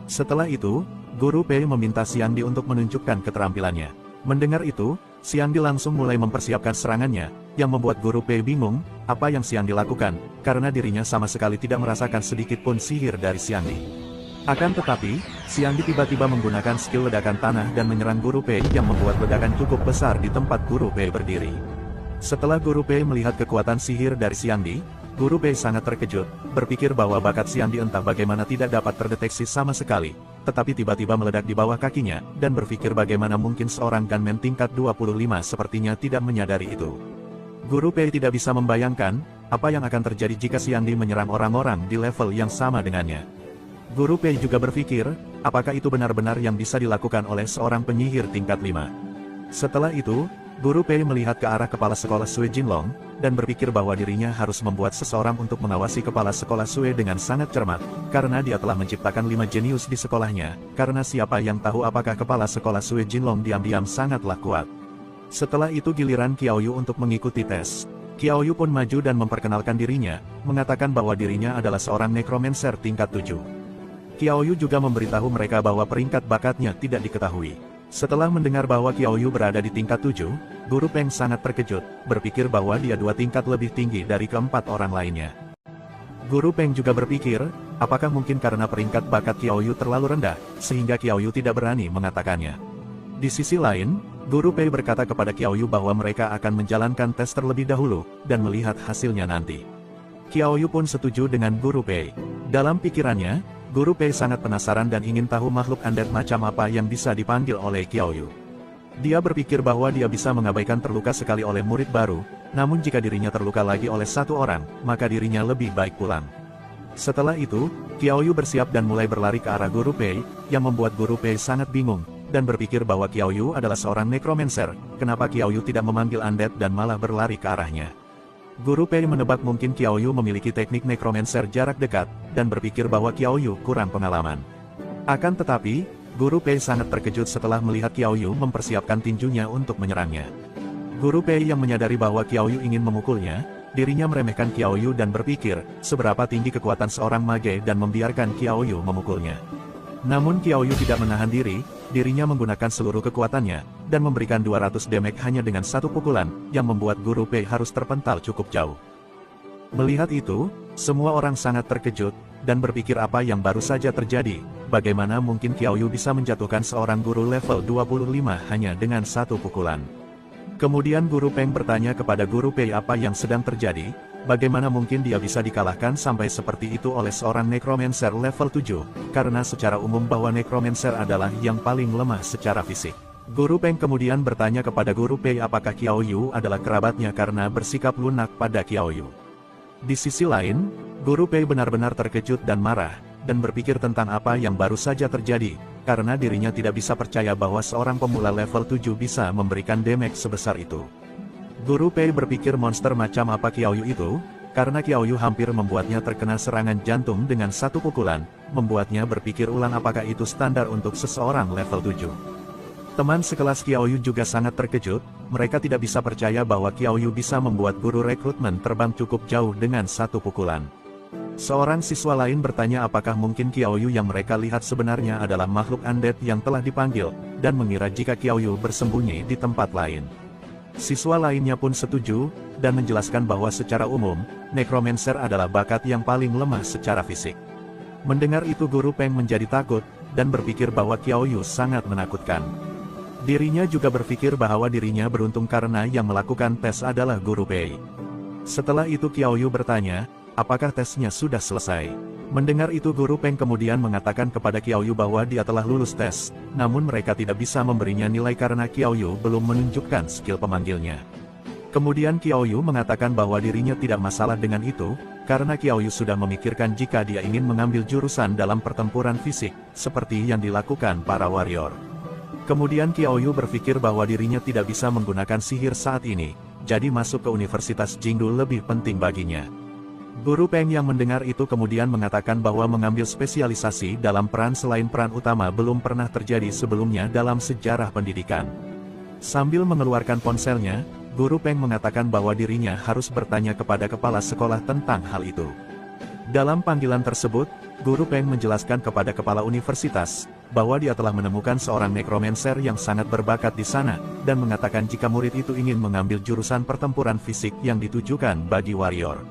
Setelah itu, Guru Pei meminta Xiangdi untuk menunjukkan keterampilannya. Mendengar itu, Xiangdi langsung mulai mempersiapkan serangannya, yang membuat Guru Pei bingung, apa yang Xiangdi lakukan, karena dirinya sama sekali tidak merasakan sedikit pun sihir dari Xiangdi. Akan tetapi, Xiangdi tiba-tiba menggunakan skill ledakan tanah dan menyerang Guru Pei yang membuat ledakan cukup besar di tempat Guru Pei berdiri. Setelah Guru Pei melihat kekuatan sihir dari Xiangdi, Guru Pei sangat terkejut, berpikir bahwa bakat Xiangdi entah bagaimana tidak dapat terdeteksi sama sekali, tetapi tiba-tiba meledak di bawah kakinya, dan berpikir bagaimana mungkin seorang gunman tingkat 25 sepertinya tidak menyadari itu. Guru Pei tidak bisa membayangkan, apa yang akan terjadi jika Xiangdi menyerang orang-orang di level yang sama dengannya. Guru Pei juga berpikir, apakah itu benar-benar yang bisa dilakukan oleh seorang penyihir tingkat 5. Setelah itu, Guru Pei melihat ke arah kepala sekolah Sui Jinlong, dan berpikir bahwa dirinya harus membuat seseorang untuk mengawasi kepala sekolah Sui dengan sangat cermat, karena dia telah menciptakan 5 jenius di sekolahnya, karena siapa yang tahu apakah kepala sekolah Sui Jinlong diam-diam sangatlah kuat. Setelah itu giliran Qiaoyu untuk mengikuti tes. Qiaoyu pun maju dan memperkenalkan dirinya, mengatakan bahwa dirinya adalah seorang necromancer tingkat 7. Qiaoyu juga memberitahu mereka bahwa peringkat bakatnya tidak diketahui. Setelah mendengar bahwa Qiaoyu berada di tingkat 7, Guru Peng sangat terkejut, berpikir bahwa dia 2 tingkat lebih tinggi dari keempat orang lainnya. Guru Peng juga berpikir, apakah mungkin karena peringkat bakat Qiaoyu terlalu rendah, sehingga Qiaoyu tidak berani mengatakannya. Di sisi lain, Guru Pei berkata kepada Qiaoyu bahwa mereka akan menjalankan tes terlebih dahulu, dan melihat hasilnya nanti. Qiaoyu pun setuju dengan Guru Pei. Dalam pikirannya, Guru Pei sangat penasaran dan ingin tahu makhluk undead macam apa yang bisa dipanggil oleh Qiaoyu. Dia berpikir bahwa dia bisa mengabaikan terluka sekali oleh murid baru, namun jika dirinya terluka lagi oleh satu orang, maka dirinya lebih baik pulang. Setelah itu, Qiaoyu bersiap dan mulai berlari ke arah Guru Pei, yang membuat Guru Pei sangat bingung, dan berpikir bahwa Qiaoyu adalah seorang necromancer, kenapa Qiaoyu tidak memanggil undead dan malah berlari ke arahnya. Guru Pei menebak mungkin Qiaoyu memiliki teknik necromancer jarak dekat, dan berpikir bahwa Qiaoyu kurang pengalaman. Akan tetapi, Guru Pei sangat terkejut setelah melihat Qiaoyu mempersiapkan tinjunya untuk menyerangnya. Guru Pei yang menyadari bahwa Qiaoyu ingin memukulnya, dirinya meremehkan Qiaoyu dan berpikir, seberapa tinggi kekuatan seorang mage dan membiarkan Qiaoyu memukulnya. Namun Qiaoyu tidak menahan diri, dirinya menggunakan seluruh kekuatannya, dan memberikan 200 damage hanya dengan satu pukulan, yang membuat Guru Pei harus terpental cukup jauh. Melihat itu, semua orang sangat terkejut, dan berpikir apa yang baru saja terjadi. Bagaimana mungkin Qiao Yu bisa menjatuhkan seorang guru level 25 hanya dengan satu pukulan. Kemudian Guru Peng bertanya kepada Guru Pei apa yang sedang terjadi, bagaimana mungkin dia bisa dikalahkan sampai seperti itu oleh seorang necromancer level 7, karena secara umum bahwa necromancer adalah yang paling lemah secara fisik. Guru Peng kemudian bertanya kepada Guru Pei apakah Qiao Yu adalah kerabatnya karena bersikap lunak pada Qiao Yu. Di sisi lain, Guru Pei benar-benar terkejut dan marah, dan berpikir tentang apa yang baru saja terjadi, karena dirinya tidak bisa percaya bahwa seorang pemula level 7 bisa memberikan damage sebesar itu. Guru Pei berpikir monster macam apa Qiao Yu itu, karena Qiao Yu hampir membuatnya terkena serangan jantung dengan satu pukulan, membuatnya berpikir ulang apakah itu standar untuk seseorang level 7. Teman sekelas Qiao Yu juga sangat terkejut, mereka tidak bisa percaya bahwa Qiao Yu bisa membuat guru rekrutmen terbang cukup jauh dengan satu pukulan. Seorang siswa lain bertanya apakah mungkin Qiao Yu yang mereka lihat sebenarnya adalah makhluk undead yang telah dipanggil, dan mengira jika Qiao Yu bersembunyi di tempat lain. Siswa lainnya pun setuju, dan menjelaskan bahwa secara umum, necromancer adalah bakat yang paling lemah secara fisik. Mendengar itu Guru Peng menjadi takut, dan berpikir bahwa Qiao Yu sangat menakutkan. Dirinya juga berpikir bahwa dirinya beruntung karena yang melakukan tes adalah Guru Pei. Setelah itu Qiao Yu bertanya, apakah tesnya sudah selesai? Mendengar itu Guru Peng kemudian mengatakan kepada Qiao Yu bahwa dia telah lulus tes, namun mereka tidak bisa memberinya nilai karena Qiao Yu belum menunjukkan skill pemanggilnya. Kemudian Qiao Yu mengatakan bahwa dirinya tidak masalah dengan itu, karena Qiao Yu sudah memikirkan jika dia ingin mengambil jurusan dalam pertempuran fisik, seperti yang dilakukan para warrior. Kemudian Qiao Yu berpikir bahwa dirinya tidak bisa menggunakan sihir saat ini, jadi masuk ke Universitas Jingdu lebih penting baginya. Guru Peng yang mendengar itu kemudian mengatakan bahwa mengambil spesialisasi dalam peran selain peran utama belum pernah terjadi sebelumnya dalam sejarah pendidikan. Sambil mengeluarkan ponselnya, Guru Peng mengatakan bahwa dirinya harus bertanya kepada kepala sekolah tentang hal itu. Dalam panggilan tersebut, Guru Peng menjelaskan kepada kepala universitas, bahwa dia telah menemukan seorang necromancer yang sangat berbakat di sana, dan mengatakan jika murid itu ingin mengambil jurusan pertempuran fisik yang ditujukan bagi warrior.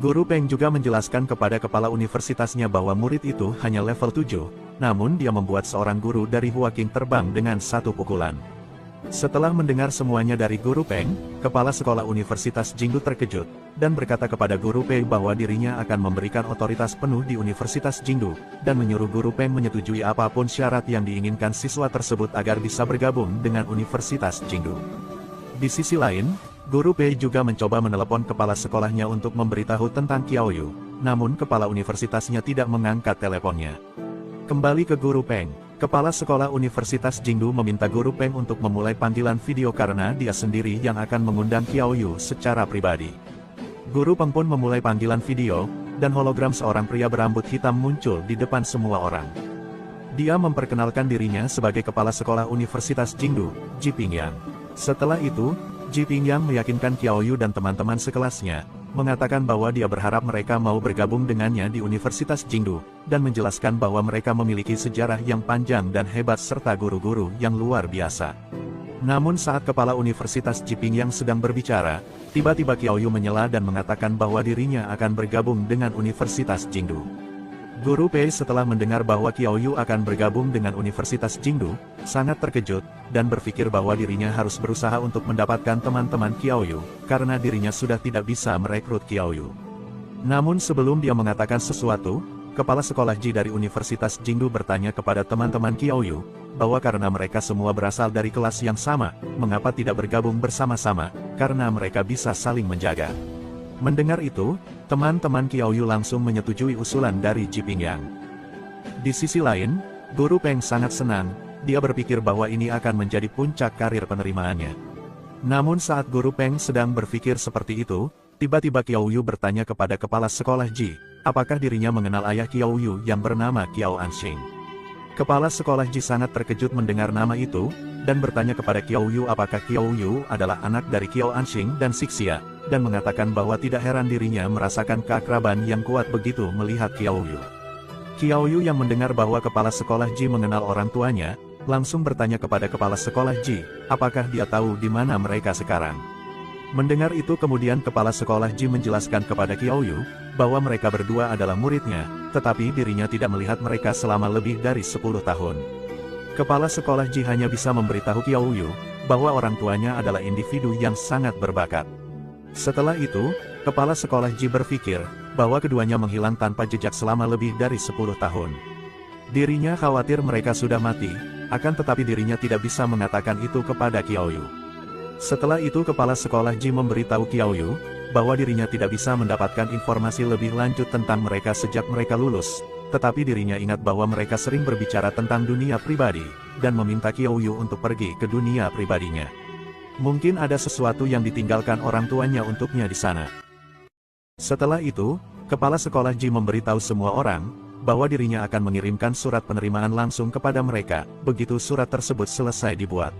Guru Peng juga menjelaskan kepada kepala universitasnya bahwa murid itu hanya level 7, namun dia membuat seorang guru dari Huaking terbang dengan satu pukulan. Setelah mendengar semuanya dari Guru Peng, kepala sekolah Universitas Jingdu terkejut, dan berkata kepada Guru Pei bahwa dirinya akan memberikan otoritas penuh di Universitas Jingdu, dan menyuruh Guru Peng menyetujui apapun syarat yang diinginkan siswa tersebut agar bisa bergabung dengan Universitas Jingdu. Di sisi lain, Guru Pei juga mencoba menelepon kepala sekolahnya untuk memberitahu tentang Qiao Yu, namun kepala universitasnya tidak mengangkat teleponnya. Kembali ke Guru Peng. Kepala Sekolah Universitas Jingdu meminta Guru Peng untuk memulai panggilan video karena dia sendiri yang akan mengundang Qiao Yu secara pribadi. Guru Peng pun memulai panggilan video, dan hologram seorang pria berambut hitam muncul di depan semua orang. Dia memperkenalkan dirinya sebagai Kepala Sekolah Universitas Jingdu, Ji Pingyang. Setelah itu, Ji Pingyang meyakinkan Qiao Yu dan teman-teman sekelasnya, mengatakan bahwa dia berharap mereka mau bergabung dengannya di Universitas Jingdu, dan menjelaskan bahwa mereka memiliki sejarah yang panjang dan hebat serta guru-guru yang luar biasa. Namun saat kepala Universitas Ji Pingyang sedang berbicara, tiba-tiba Qiao Yu menyela dan mengatakan bahwa dirinya akan bergabung dengan Universitas Jingdu. Guru Pei setelah mendengar bahwa Qiao Yu akan bergabung dengan Universitas Jingdu, sangat terkejut, dan berpikir bahwa dirinya harus berusaha untuk mendapatkan teman-teman Qiao Yu, karena dirinya sudah tidak bisa merekrut Qiao Yu. Namun sebelum dia mengatakan sesuatu, kepala sekolah Ji dari Universitas Jingdu bertanya kepada teman-teman Qiao Yu, bahwa karena mereka semua berasal dari kelas yang sama, mengapa tidak bergabung bersama-sama, karena mereka bisa saling menjaga. Mendengar itu, teman-teman Qiao Yu langsung menyetujui usulan dari Ji Pingyang. Di sisi lain, Guru Peng sangat senang, dia berpikir bahwa ini akan menjadi puncak karir penerimaannya. Namun saat Guru Peng sedang berpikir seperti itu, tiba-tiba Qiao Yu bertanya kepada kepala sekolah Ji, apakah dirinya mengenal ayah Qiao Yu yang bernama Qiao Anxing. Kepala sekolah Ji sangat terkejut mendengar nama itu, dan bertanya kepada Qiao Yu apakah Qiao Yu adalah anak dari Qiao Anxing dan Sixia, dan mengatakan bahwa tidak heran dirinya merasakan keakraban yang kuat begitu melihat Qiao Yu. Qiao Yu yang mendengar bahwa kepala sekolah Ji mengenal orang tuanya, langsung bertanya kepada kepala sekolah Ji, apakah dia tahu di mana mereka sekarang. Mendengar itu kemudian kepala sekolah Ji menjelaskan kepada Qiao Yu, bahwa mereka berdua adalah muridnya, tetapi dirinya tidak melihat mereka selama lebih dari 10 tahun. Kepala sekolah Ji hanya bisa memberitahu Qiaoyu, bahwa orang tuanya adalah individu yang sangat berbakat. Setelah itu, kepala sekolah Ji berpikir, bahwa keduanya menghilang tanpa jejak selama lebih dari 10 tahun. Dirinya khawatir mereka sudah mati, akan tetapi dirinya tidak bisa mengatakan itu kepada Qiaoyu. Setelah itu kepala sekolah Ji memberitahu Qiaoyu, bahwa dirinya tidak bisa mendapatkan informasi lebih lanjut tentang mereka sejak mereka lulus, tetapi dirinya ingat bahwa mereka sering berbicara tentang dunia pribadi, dan meminta Qiaoyu untuk pergi ke dunia pribadinya. Mungkin ada sesuatu yang ditinggalkan orang tuanya untuknya di sana. Setelah itu, kepala sekolah Ji memberitahu semua orang, bahwa dirinya akan mengirimkan surat penerimaan langsung kepada mereka, begitu surat tersebut selesai dibuat.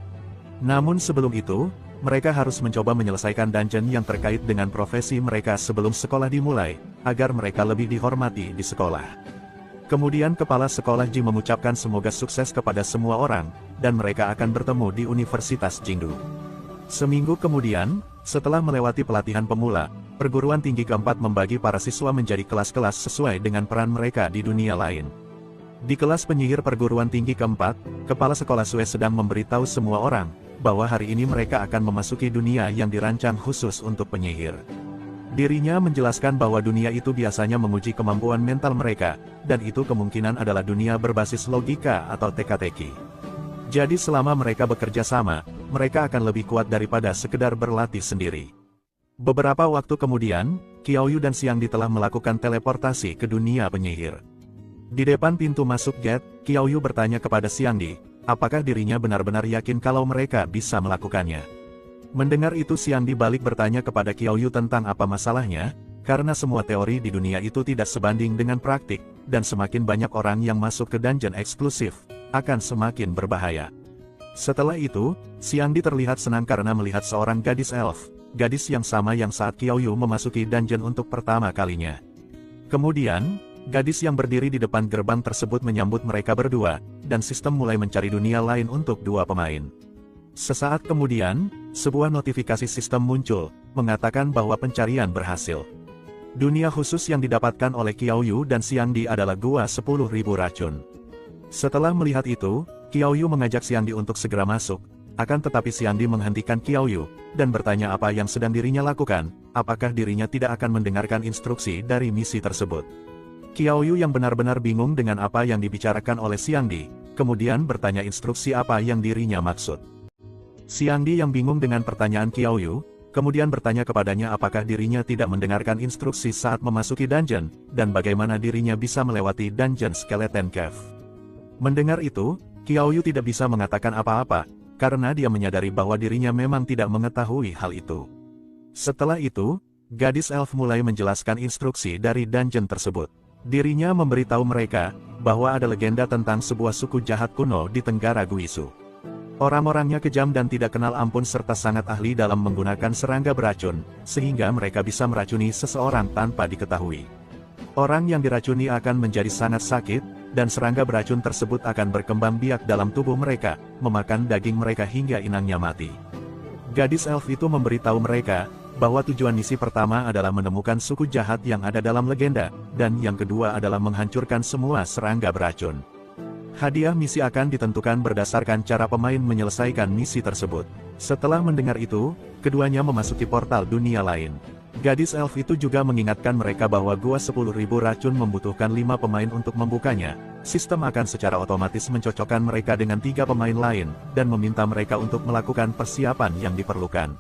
Namun sebelum itu, mereka harus mencoba menyelesaikan dungeon yang terkait dengan profesi mereka sebelum sekolah dimulai, agar mereka lebih dihormati di sekolah. Kemudian kepala sekolah Ji mengucapkan semoga sukses kepada semua orang, dan mereka akan bertemu di Universitas Jingdu. Seminggu kemudian, setelah melewati pelatihan pemula, perguruan tinggi keempat membagi para siswa menjadi kelas-kelas sesuai dengan peran mereka di dunia lain. Di kelas penyihir perguruan tinggi keempat, kepala sekolah Sue sedang memberitahu semua orang, bahwa hari ini mereka akan memasuki dunia yang dirancang khusus untuk penyihir. Dirinya menjelaskan bahwa dunia itu biasanya menguji kemampuan mental mereka, dan itu kemungkinan adalah dunia berbasis logika atau teka-teki. Jadi selama mereka bekerja sama, mereka akan lebih kuat daripada sekedar berlatih sendiri. Beberapa waktu kemudian, Qiaoyu dan Xiangdi telah melakukan teleportasi ke dunia penyihir. Di depan pintu masuk gate, Qiaoyu bertanya kepada Xiangdi, apakah dirinya benar-benar yakin kalau mereka bisa melakukannya. Mendengar itu Xiangdi balik bertanya kepada Qiaoyu tentang apa masalahnya, karena semua teori di dunia itu tidak sebanding dengan praktik, dan semakin banyak orang yang masuk ke dungeon eksklusif, akan semakin berbahaya. Setelah itu, Xiangdi terlihat senang karena melihat seorang gadis elf, gadis yang sama yang saat Qiaoyu memasuki dungeon untuk pertama kalinya. Kemudian, gadis yang berdiri di depan gerbang tersebut menyambut mereka berdua, dan sistem mulai mencari dunia lain untuk dua pemain. Sesaat kemudian, sebuah notifikasi sistem muncul, mengatakan bahwa pencarian berhasil. Dunia khusus yang didapatkan oleh Qiaoyu dan Xiangdi adalah Gua 10.000 Racun. Setelah melihat itu, Qiaoyu mengajak Xiangdi untuk segera masuk, akan tetapi Xiangdi menghentikan Qiaoyu, dan bertanya apa yang sedang dirinya lakukan, apakah dirinya tidak akan mendengarkan instruksi dari misi tersebut. Qiaoyu yang benar-benar bingung dengan apa yang dibicarakan oleh Xiangdi, kemudian bertanya instruksi apa yang dirinya maksud. Xiangdi yang bingung dengan pertanyaan Qiaoyu, kemudian bertanya kepadanya apakah dirinya tidak mendengarkan instruksi saat memasuki dungeon, dan bagaimana dirinya bisa melewati dungeon Skeleton Cave. Mendengar itu, Qiaoyu tidak bisa mengatakan apa-apa, karena dia menyadari bahwa dirinya memang tidak mengetahui hal itu. Setelah itu, gadis elf mulai menjelaskan instruksi dari dungeon tersebut. Dirinya memberitahu mereka, bahwa ada legenda tentang sebuah suku jahat kuno di Tenggara Guisu. Orang-orangnya kejam dan tidak kenal ampun serta sangat ahli dalam menggunakan serangga beracun, sehingga mereka bisa meracuni seseorang tanpa diketahui. Orang yang diracuni akan menjadi sangat sakit, dan serangga beracun tersebut akan berkembang biak dalam tubuh mereka, memakan daging mereka hingga inangnya mati. Gadis elf itu memberitahu mereka, bahwa tujuan misi pertama adalah menemukan suku jahat yang ada dalam legenda, dan yang kedua adalah menghancurkan semua serangga beracun. Hadiah misi akan ditentukan berdasarkan cara pemain menyelesaikan misi tersebut. Setelah mendengar itu, keduanya memasuki portal dunia lain. Gadis elf itu juga mengingatkan mereka bahwa Gua 10.000 Racun membutuhkan 5 pemain untuk membukanya. Sistem akan secara otomatis mencocokkan mereka dengan 3 pemain lain, dan meminta mereka untuk melakukan persiapan yang diperlukan.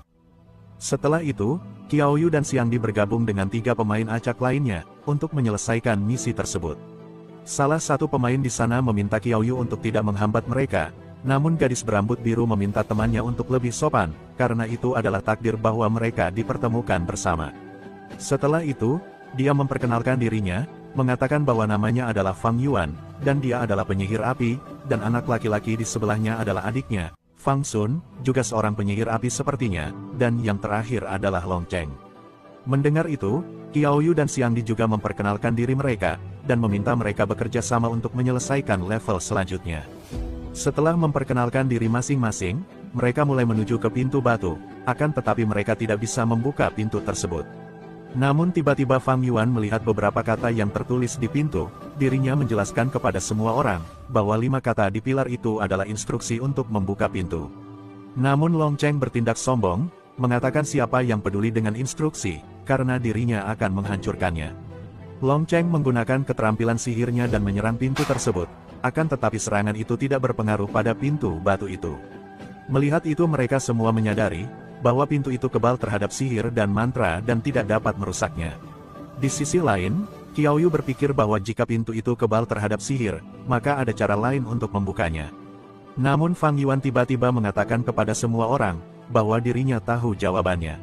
Setelah itu, Qiaoyu dan Xiangdi bergabung dengan 3 pemain acak lainnya, untuk menyelesaikan misi tersebut. Salah satu pemain di sana meminta Qiaoyu untuk tidak menghambat mereka, namun gadis berambut biru meminta temannya untuk lebih sopan, karena itu adalah takdir bahwa mereka dipertemukan bersama. Setelah itu, dia memperkenalkan dirinya, mengatakan bahwa namanya adalah Fang Yuan, dan dia adalah penyihir api, dan anak laki-laki di sebelahnya adalah adiknya, Fang Sun, juga seorang penyihir api sepertinya, dan yang terakhir adalah Long Cheng. Mendengar itu, Qiaoyu dan Xiangdi juga memperkenalkan diri mereka, dan meminta mereka bekerja sama untuk menyelesaikan level selanjutnya. Setelah memperkenalkan diri masing-masing, mereka mulai menuju ke pintu batu, akan tetapi mereka tidak bisa membuka pintu tersebut. Namun tiba-tiba Fang Yuan melihat beberapa kata yang tertulis di pintu, dirinya menjelaskan kepada semua orang, bahwa 5 kata di pilar itu adalah instruksi untuk membuka pintu. Namun Long Cheng bertindak sombong, mengatakan siapa yang peduli dengan instruksi, karena dirinya akan menghancurkannya. Long Cheng menggunakan keterampilan sihirnya dan menyerang pintu tersebut, akan tetapi serangan itu tidak berpengaruh pada pintu batu itu. Melihat itu mereka semua menyadari, bahwa pintu itu kebal terhadap sihir dan mantra dan tidak dapat merusaknya. Di sisi lain, Qiao Yu berpikir bahwa jika pintu itu kebal terhadap sihir, maka ada cara lain untuk membukanya. Namun Fang Yuan tiba-tiba mengatakan kepada semua orang, bahwa dirinya tahu jawabannya.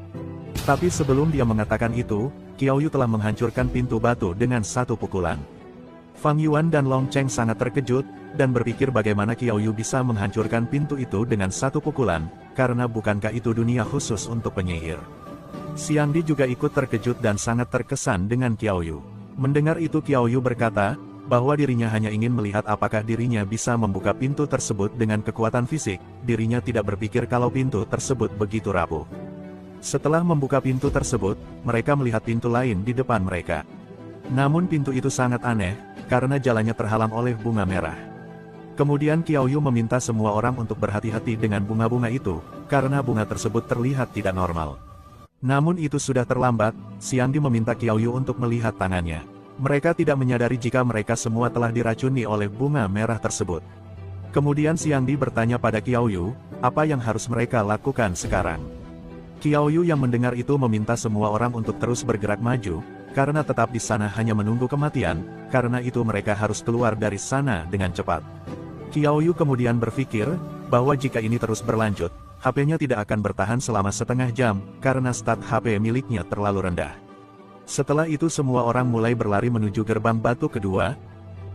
Tapi sebelum dia mengatakan itu, Qiao Yu telah menghancurkan pintu batu dengan satu pukulan. Fang Yuan dan Long Cheng sangat terkejut, dan berpikir bagaimana Qiao Yu bisa menghancurkan pintu itu dengan satu pukulan, karena bukankah itu dunia khusus untuk penyihir. Xiang Di juga ikut terkejut dan sangat terkesan dengan Qiao Yu. Mendengar itu Qiao Yu berkata, bahwa dirinya hanya ingin melihat apakah dirinya bisa membuka pintu tersebut dengan kekuatan fisik, dirinya tidak berpikir kalau pintu tersebut begitu rapuh. Setelah membuka pintu tersebut, mereka melihat pintu lain di depan mereka. Namun pintu itu sangat aneh, karena jalannya terhalang oleh bunga merah. Kemudian Qiao Yu meminta semua orang untuk berhati-hati dengan bunga-bunga itu, karena bunga tersebut terlihat tidak normal. Namun itu sudah terlambat, Xiang Di meminta Qiao Yu untuk melihat tangannya. Mereka tidak menyadari jika mereka semua telah diracuni oleh bunga merah tersebut. Kemudian Xiang Di bertanya pada Qiao Yu, apa yang harus mereka lakukan sekarang? Qiao Yu yang mendengar itu meminta semua orang untuk terus bergerak maju, karena tetap di sana hanya menunggu kematian, karena itu mereka harus keluar dari sana dengan cepat. Qiao Yu kemudian berpikir, bahwa jika ini terus berlanjut, HP-nya tidak akan bertahan selama setengah jam, karena stat HP miliknya terlalu rendah. Setelah itu semua orang mulai berlari menuju gerbang batu kedua.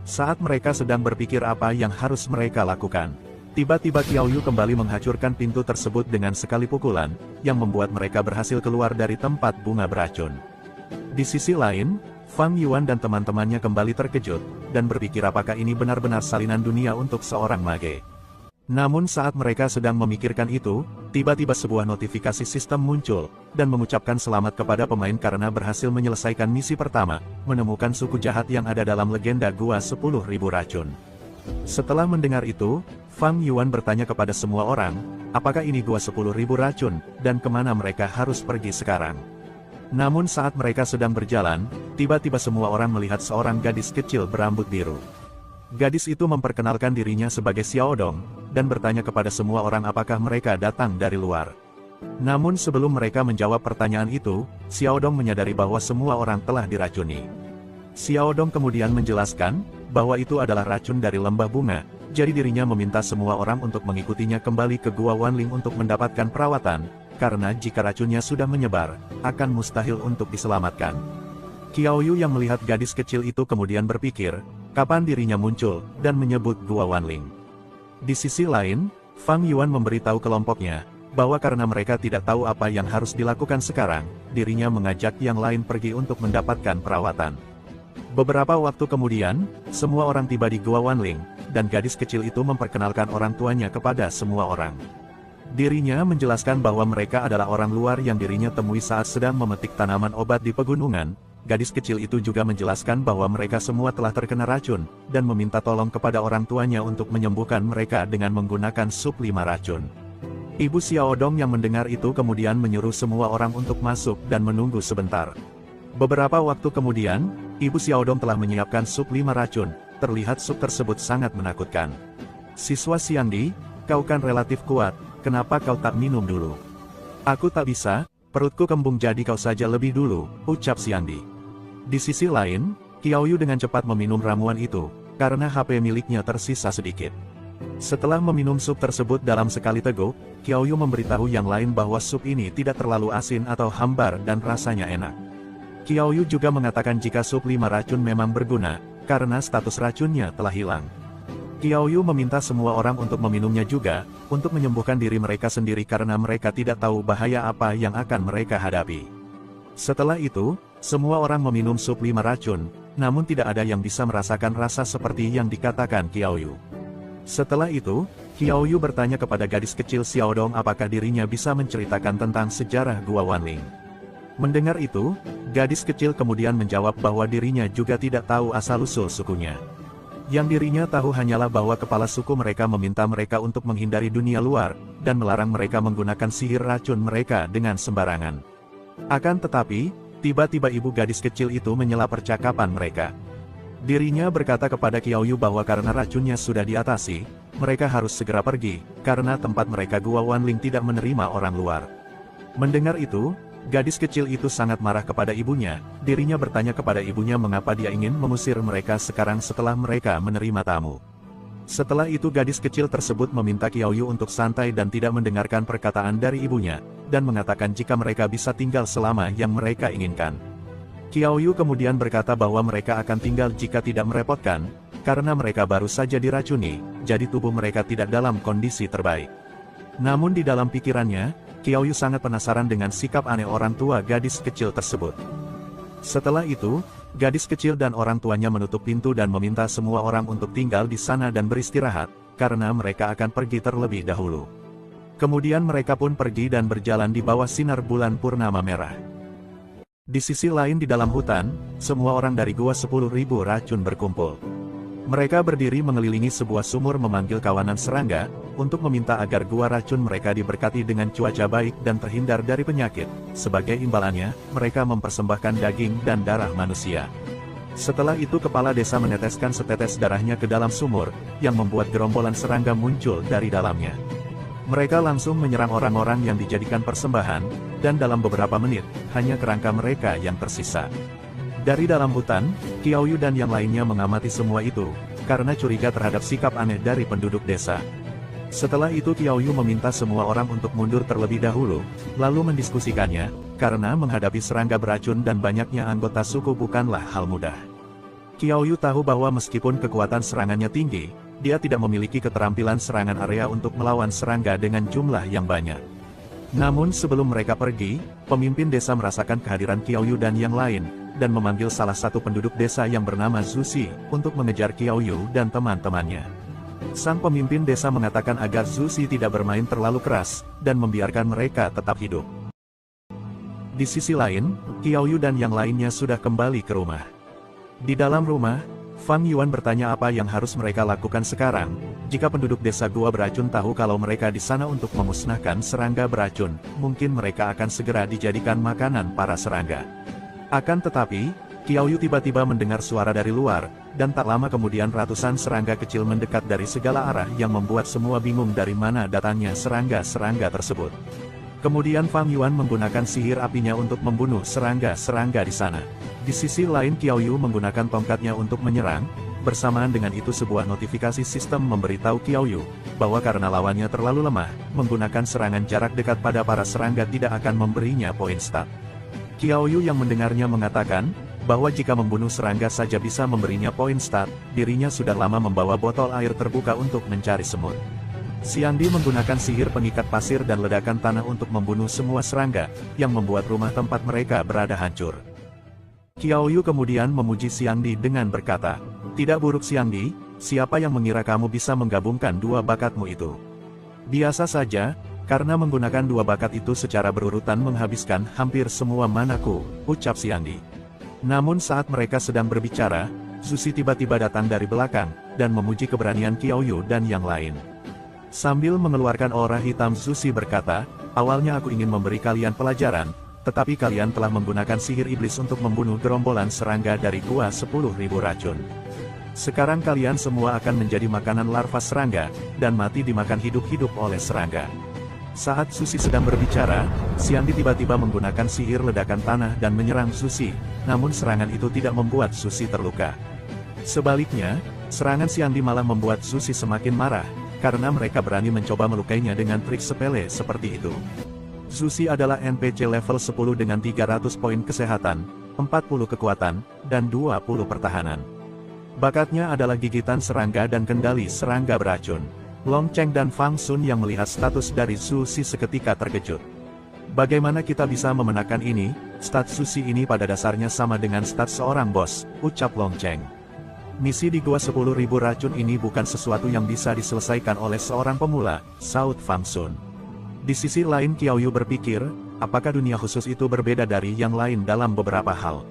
Saat mereka sedang berpikir apa yang harus mereka lakukan, tiba-tiba Qiao Yu kembali menghancurkan pintu tersebut dengan sekali pukulan, yang membuat mereka berhasil keluar dari tempat bunga beracun. Di sisi lain, Fang Yuan dan teman-temannya kembali terkejut, dan berpikir apakah ini benar-benar salinan dunia untuk seorang mage. Namun saat mereka sedang memikirkan itu, tiba-tiba sebuah notifikasi sistem muncul, dan mengucapkan selamat kepada pemain karena berhasil menyelesaikan misi pertama, menemukan suku jahat yang ada dalam legenda Gua 10.000 Racun. Setelah mendengar itu, Fang Yuan bertanya kepada semua orang, apakah ini Gua 10.000 Racun, dan kemana mereka harus pergi sekarang. Namun saat mereka sedang berjalan, tiba-tiba semua orang melihat seorang gadis kecil berambut biru. Gadis itu memperkenalkan dirinya sebagai Xiao Dong, dan bertanya kepada semua orang apakah mereka datang dari luar. Namun sebelum mereka menjawab pertanyaan itu, Xiao Dong menyadari bahwa semua orang telah diracuni. Xiao Dong kemudian menjelaskan, bahwa itu adalah racun dari lembah bunga, jadi dirinya meminta semua orang untuk mengikutinya kembali ke Gua Wanling untuk mendapatkan perawatan, karena jika racunnya sudah menyebar, akan mustahil untuk diselamatkan. Qiao Yu yang melihat gadis kecil itu kemudian berpikir, kapan dirinya muncul, dan menyebut Gua Wanling. Di sisi lain, Fang Yuan memberitahu kelompoknya, bahwa karena mereka tidak tahu apa yang harus dilakukan sekarang, dirinya mengajak yang lain pergi untuk mendapatkan perawatan. Beberapa waktu kemudian, semua orang tiba di Gua Wanling, dan gadis kecil itu memperkenalkan orang tuanya kepada semua orang. Dirinya menjelaskan bahwa mereka adalah orang luar yang dirinya temui saat sedang memetik tanaman obat di pegunungan. Gadis kecil itu juga menjelaskan bahwa mereka semua telah terkena racun, dan meminta tolong kepada orang tuanya untuk menyembuhkan mereka dengan menggunakan sup 5 racun. Ibu Xiao Dong yang mendengar itu kemudian menyuruh semua orang untuk masuk dan menunggu sebentar. Beberapa waktu kemudian, Ibu Xiao Dong telah menyiapkan sup 5 racun, terlihat sup tersebut sangat menakutkan. Siswa Xiang Di, kau kan relatif kuat. Kenapa kau tak minum dulu? Aku tak bisa, perutku kembung jadi kau saja lebih dulu, ucap Xiang Di. Di sisi lain, Qiao Yu dengan cepat meminum ramuan itu, karena HP miliknya tersisa sedikit. Setelah meminum sup tersebut dalam sekali teguk, Qiao Yu memberitahu yang lain bahwa sup ini tidak terlalu asin atau hambar dan rasanya enak. Qiao Yu juga mengatakan jika sup 5 racun memang berguna, karena status racunnya telah hilang. Qiao Yu meminta semua orang untuk meminumnya juga, untuk menyembuhkan diri mereka sendiri karena mereka tidak tahu bahaya apa yang akan mereka hadapi. Setelah itu, semua orang meminum sup 5 racun, namun tidak ada yang bisa merasakan rasa seperti yang dikatakan Qiao Yu. Setelah itu, Qiao Yu bertanya kepada gadis kecil Xiao Dong apakah dirinya bisa menceritakan tentang sejarah Gua Wanling. Mendengar itu, Gadis kecil kemudian menjawab bahwa dirinya juga tidak tahu asal-usul sukunya. Yang dirinya tahu hanyalah bahwa kepala suku mereka meminta mereka untuk menghindari dunia luar, dan melarang mereka menggunakan sihir racun mereka dengan sembarangan. Akan tetapi, tiba-tiba ibu gadis kecil itu menyela percakapan mereka. Dirinya berkata kepada Qiaoyu bahwa karena racunnya sudah diatasi, mereka harus segera pergi, karena tempat mereka Gua Wanling tidak menerima orang luar. Mendengar itu, gadis kecil itu sangat marah kepada ibunya. Dirinya bertanya kepada ibunya mengapa dia ingin mengusir mereka sekarang setelah mereka menerima tamu. Setelah itu gadis kecil tersebut meminta Qiaoyu untuk santai dan tidak mendengarkan perkataan dari ibunya, dan mengatakan jika mereka bisa tinggal selama yang mereka inginkan. Qiaoyu kemudian berkata bahwa mereka akan tinggal jika tidak merepotkan, karena mereka baru saja diracuni, jadi tubuh mereka tidak dalam kondisi terbaik. Namun di dalam pikirannya, Qiaoyu sangat penasaran dengan sikap aneh orang tua gadis kecil tersebut. Setelah itu, gadis kecil dan orang tuanya menutup pintu dan meminta semua orang untuk tinggal di sana dan beristirahat, karena mereka akan pergi terlebih dahulu. Kemudian mereka pun pergi dan berjalan di bawah sinar bulan purnama merah. Di sisi lain di dalam hutan, semua orang dari Gua 10.000 Racun berkumpul. Mereka berdiri mengelilingi sebuah sumur memanggil kawanan serangga, untuk meminta agar gua racun mereka diberkati dengan cuaca baik dan terhindar dari penyakit. Sebagai imbalannya, mereka mempersembahkan daging dan darah manusia. Setelah itu kepala desa meneteskan setetes darahnya ke dalam sumur, yang membuat gerombolan serangga muncul dari dalamnya. Mereka langsung menyerang orang-orang yang dijadikan persembahan, dan dalam beberapa menit, hanya kerangka mereka yang tersisa. Dari dalam hutan, Qiaoyu dan yang lainnya mengamati semua itu, karena curiga terhadap sikap aneh dari penduduk desa. Setelah itu Qiaoyu meminta semua orang untuk mundur terlebih dahulu, lalu mendiskusikannya, karena menghadapi serangga beracun dan banyaknya anggota suku bukanlah hal mudah. Qiaoyu tahu bahwa meskipun kekuatan serangannya tinggi, dia tidak memiliki keterampilan serangan area untuk melawan serangga dengan jumlah yang banyak. Namun sebelum mereka pergi, pemimpin desa merasakan kehadiran Qiaoyu dan yang lain, dan memanggil salah satu penduduk desa yang bernama Zuxi, untuk mengejar Qiaoyu dan teman-temannya. Sang pemimpin desa mengatakan agar Zuxi tidak bermain terlalu keras, dan membiarkan mereka tetap hidup. Di sisi lain, Qiaoyu dan yang lainnya sudah kembali ke rumah. Di dalam rumah, Fang Yuan bertanya apa yang harus mereka lakukan sekarang, jika penduduk desa Gua Beracun tahu kalau mereka di sana untuk memusnahkan serangga beracun, mungkin mereka akan segera dijadikan makanan para serangga. Akan tetapi, Qiaoyu tiba-tiba mendengar suara dari luar, dan tak lama kemudian ratusan serangga kecil mendekat dari segala arah yang membuat semua bingung dari mana datangnya serangga-serangga tersebut. Kemudian Fang Yuan menggunakan sihir apinya untuk membunuh serangga-serangga di sana. Di sisi lain Qiaoyu menggunakan tongkatnya untuk menyerang, bersamaan dengan itu sebuah notifikasi sistem memberitahu Qiaoyu, bahwa karena lawannya terlalu lemah, menggunakan serangan jarak dekat pada para serangga tidak akan memberinya poin stat. Qiaoyu yang mendengarnya mengatakan, bahwa jika membunuh serangga saja bisa memberinya poin stat, dirinya sudah lama membawa botol air terbuka untuk mencari semut. Xiangdi menggunakan sihir pengikat pasir dan ledakan tanah untuk membunuh semua serangga, yang membuat rumah tempat mereka berada hancur. Qiaoyu kemudian memuji Xiangdi dengan berkata, "Tidak buruk Xiangdi, siapa yang mengira kamu bisa menggabungkan dua bakatmu itu?" "Biasa saja, karena menggunakan dua bakat itu secara berurutan menghabiskan hampir semua manaku," ucap Xiangdi. Namun saat mereka sedang berbicara, Zuxi tiba-tiba datang dari belakang, dan memuji keberanian Qiaoyu dan yang lain. Sambil mengeluarkan aura hitam Zuxi berkata, "Awalnya aku ingin memberi kalian pelajaran, tetapi kalian telah menggunakan sihir iblis untuk membunuh gerombolan serangga dari Gua 10.000 Racun. Sekarang kalian semua akan menjadi makanan larva serangga, dan mati dimakan hidup-hidup oleh serangga." Saat Zuxi sedang berbicara, Xiangdi tiba-tiba menggunakan sihir ledakan tanah dan menyerang Zuxi, namun serangan itu tidak membuat Zuxi terluka. Sebaliknya, serangan Xiangdi malah membuat Zuxi semakin marah, karena mereka berani mencoba melukainya dengan trik sepele seperti itu. Zuxi adalah NPC level 10 dengan 300 poin kesehatan, 40 kekuatan, dan 20 pertahanan. Bakatnya adalah gigitan serangga dan kendali serangga beracun. Long Cheng dan Fang Sun yang melihat status dari Zuxi seketika terkejut. "Bagaimana kita bisa memenangkan ini? Stat Zuxi ini pada dasarnya sama dengan stat seorang bos," ucap Long Cheng. "Misi di Gua 10.000 Racun ini bukan sesuatu yang bisa diselesaikan oleh seorang pemula," saut Fang Sun. Di sisi lain Qiaoyu berpikir, apakah dunia khusus itu berbeda dari yang lain dalam beberapa hal?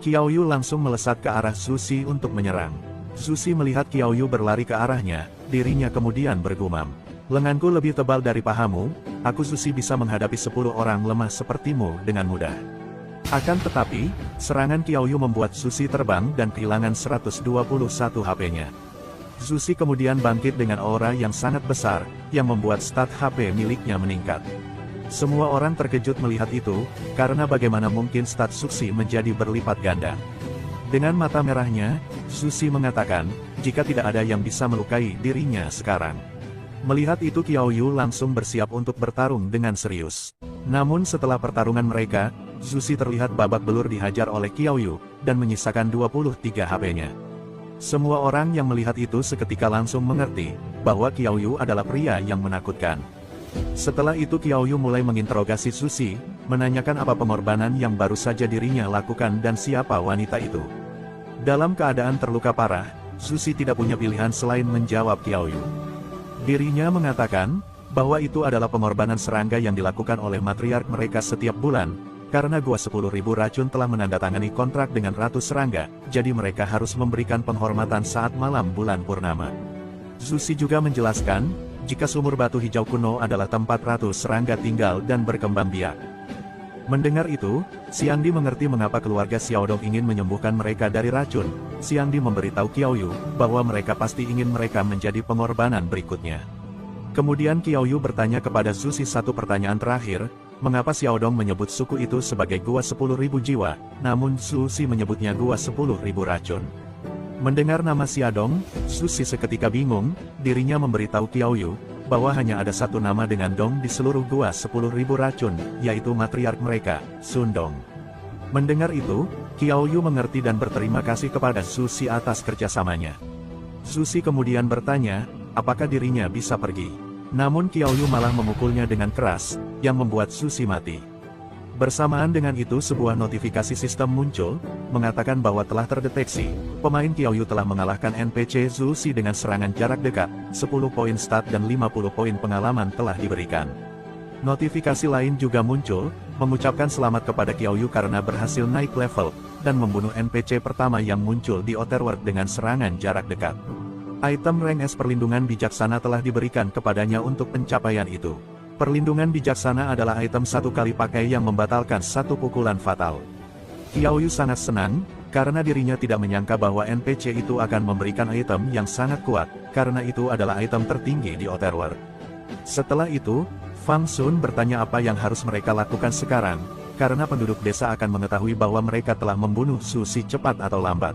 Qiao Yu langsung melesat ke arah Zhu Si untuk menyerang. Zhu Si melihat Qiao Yu berlari ke arahnya, dirinya kemudian bergumam. Lenganku lebih tebal dari pahamu, aku Zhu Si bisa menghadapi 10 orang lemah sepertimu dengan mudah. Akan tetapi, serangan Qiao Yu membuat Zhu Si terbang dan kehilangan 121 HP-nya. Zhu Si kemudian bangkit dengan aura yang sangat besar, yang membuat stat HP miliknya meningkat. Semua orang terkejut melihat itu, karena bagaimana mungkin stat Zhu Si menjadi berlipat ganda. Dengan mata merahnya, Zhu Si mengatakan, jika tidak ada yang bisa melukai dirinya sekarang. Melihat itu Qiao Yu langsung bersiap untuk bertarung dengan serius. Namun setelah pertarungan mereka, Zhu Si terlihat babak belur dihajar oleh Qiao Yu, dan menyisakan 23 HP-nya. Semua orang yang melihat itu seketika langsung mengerti, bahwa Qiao Yu adalah pria yang menakutkan. Setelah itu Qiao Yu mulai menginterogasi Zhu Si, menanyakan apa pengorbanan yang baru saja dirinya lakukan dan siapa wanita itu. Dalam keadaan terluka parah, Zhu Si tidak punya pilihan selain menjawab Qiao Yu. Dirinya mengatakan, bahwa itu adalah pengorbanan serangga yang dilakukan oleh matriark mereka setiap bulan, karena Gua 10.000 Racun telah menandatangani kontrak dengan Ratu Serangga, jadi mereka harus memberikan penghormatan saat malam bulan purnama. Zhu Si juga menjelaskan, jika sumur batu hijau kuno adalah tempat Ratu Serangga tinggal dan berkembang biak. Mendengar itu, Xiangdi mengerti mengapa keluarga Xiaodong ingin menyembuhkan mereka dari racun. Xiangdi memberitahu Qiao Yu, bahwa mereka pasti ingin mereka menjadi pengorbanan berikutnya. Kemudian Qiao Yu bertanya kepada Zhu Si satu pertanyaan terakhir, mengapa Xiaodong menyebut suku itu sebagai Gua 10.000 jiwa, namun Zhu Si menyebutnya Gua 10.000 racun. Mendengar nama Xiaodong, Zhu Si seketika bingung, dirinya memberitahu Qiao Yu, bahwa hanya ada satu nama dengan Dong di seluruh Gua 10.000 Racun, yaitu matriark mereka, Sun Dong. Mendengar itu, Qiao Yu mengerti dan berterima kasih kepada Zhu Si atas kerjasamanya. Zhu Si kemudian bertanya, apakah dirinya bisa pergi. Namun Qiao Yu malah memukulnya dengan keras, yang membuat Zhu Si mati. Bersamaan dengan itu sebuah notifikasi sistem muncul, mengatakan bahwa telah terdeteksi, pemain Qiao Yu telah mengalahkan NPC Zhu Si dengan serangan jarak dekat, 10 poin stat dan 50 poin pengalaman telah diberikan. Notifikasi lain juga muncul, mengucapkan selamat kepada Qiao Yu karena berhasil naik level, dan membunuh NPC pertama yang muncul di Outer World dengan serangan jarak dekat. Item rank S perlindungan bijaksana telah diberikan kepadanya untuk pencapaian itu. Perlindungan bijaksana adalah item satu kali pakai yang membatalkan satu pukulan fatal. Qiao Yu sangat senang, karena dirinya tidak menyangka bahwa NPC itu akan memberikan item yang sangat kuat, karena itu adalah item tertinggi di Outer World. Setelah itu, Fang Sun bertanya apa yang harus mereka lakukan sekarang, karena penduduk desa akan mengetahui bahwa mereka telah membunuh Zhu Si cepat atau lambat.